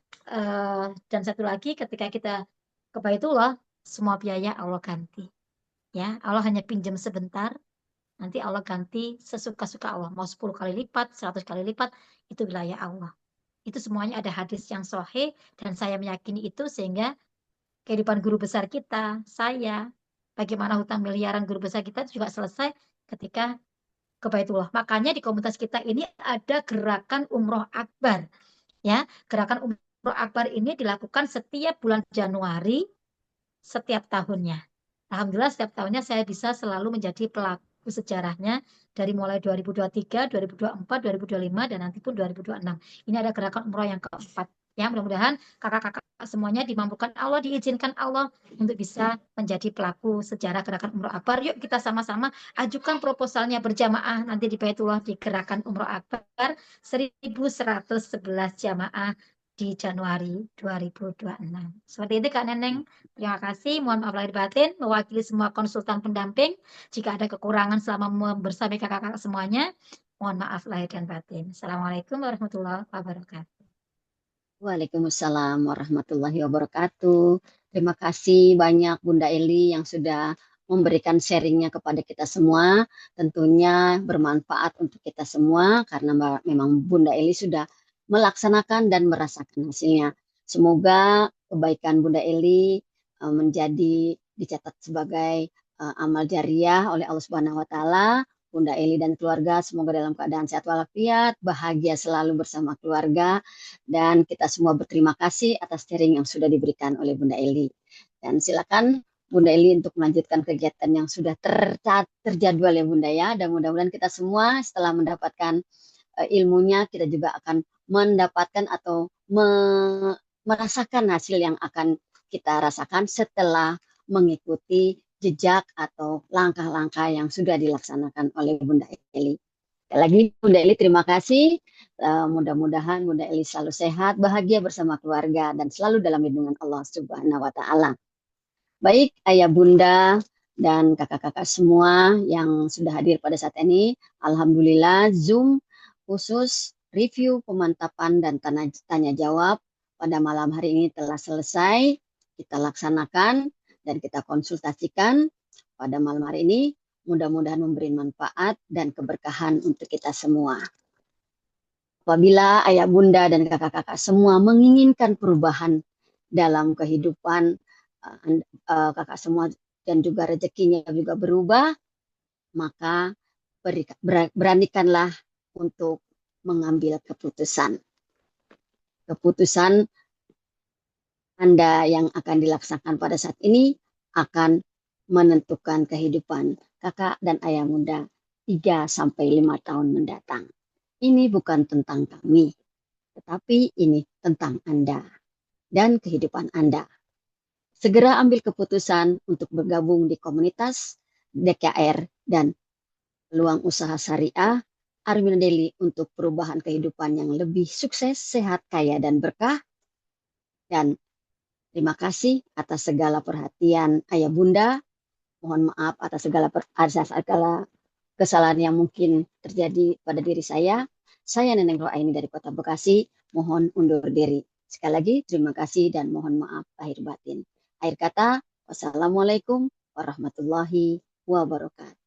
dan satu lagi ketika kita ke Baitullah semua biaya Allah ganti ya Allah hanya pinjam sebentar nanti Allah ganti sesuka-suka Allah mau 10 kali lipat 100 kali lipat itu wilayah Allah itu semuanya ada hadis yang sahih dan saya meyakini itu sehingga kehidupan guru besar kita saya bagaimana hutang miliaran guru besar kita itu juga selesai ketika ke Baitullah. Makanya di komunitas kita ini ada gerakan Umroh Akbar. Ya, gerakan Umroh Akbar ini dilakukan setiap bulan Januari setiap tahunnya. Alhamdulillah setiap tahunnya saya bisa selalu menjadi pelaku sejarahnya dari mulai 2023, 2024, 2025 dan nanti pun 2026. Ini ada gerakan umroh yang keempat. Ya, mudah-mudahan kakak-kakak semuanya dimampukan Allah, diizinkan Allah untuk bisa menjadi pelaku sejarah gerakan umroh akbar. Yuk kita sama-sama ajukan proposalnya berjamaah nanti di Baitullah di gerakan umroh akbar 1111 jamaah di Januari 2026. Seperti itu Kak Neneng. Terima kasih. Mohon maaf lahir batin mewakili semua konsultan pendamping. Jika ada kekurangan selama bersama kakak-kakak semuanya, mohon maaf lahir dan batin. Assalamualaikum warahmatullahi wabarakatuh. Waalaikumsalam warahmatullahi wabarakatuh. Terima kasih banyak Bunda Eli yang sudah memberikan sharingnya kepada kita semua. Tentunya bermanfaat untuk kita semua karena memang Bunda Eli sudah melaksanakan dan merasakan hasilnya. Semoga kebaikan Bunda Eli menjadi dicatat sebagai amal jariah oleh Allah Subhanahu wa taala. Bunda Eli dan keluarga semoga dalam keadaan sehat walafiat, bahagia selalu bersama keluarga, dan kita semua berterima kasih atas sharing yang sudah diberikan oleh Bunda Eli. Dan silakan Bunda Eli untuk melanjutkan kegiatan yang sudah terjadwal ya Bunda ya. Dan mudah-mudahan kita semua setelah mendapatkan ilmunya, kita juga akan mendapatkan atau merasakan hasil yang akan kita rasakan setelah mengikuti jejak atau langkah-langkah yang sudah dilaksanakan oleh Bunda Eli. Sekali lagi Bunda Eli terima kasih. Mudah-mudahan Bunda Eli selalu sehat, bahagia bersama keluarga dan selalu dalam lindungan Allah Subhanahu wa taala. Baik Ayah Bunda dan kakak-kakak semua yang sudah hadir pada saat ini, alhamdulillah Zoom khusus review pemantapan dan tanya jawab pada malam hari ini telah selesai. Kita laksanakan dan kita konsultasikan pada malam hari ini. Mudah-mudahan memberi manfaat dan keberkahan untuk kita semua. Apabila ayah bunda dan kakak-kakak semua menginginkan perubahan dalam kehidupan kakak semua dan juga rezekinya juga berubah, maka beranikanlah untuk mengambil keputusan. Keputusan Anda yang akan dilaksanakan pada saat ini akan menentukan kehidupan kakak dan ayah muda 3-5 tahun mendatang. Ini bukan tentang kami, tetapi ini tentang Anda dan kehidupan Anda. Segera ambil keputusan untuk bergabung di komunitas DKR dan peluang usaha syariah Armina Daily untuk perubahan kehidupan yang lebih sukses, sehat, kaya, dan berkah. Dan Terima kasih atas segala perhatian Ayah Bunda. Mohon maaf atas segala kesalahan yang mungkin terjadi pada diri saya. Saya Neneng Roaini dari Kota Bekasi, mohon undur diri. Sekali lagi terima kasih dan mohon maaf lahir batin. Akhir kata, wassalamualaikum warahmatullahi wabarakatuh.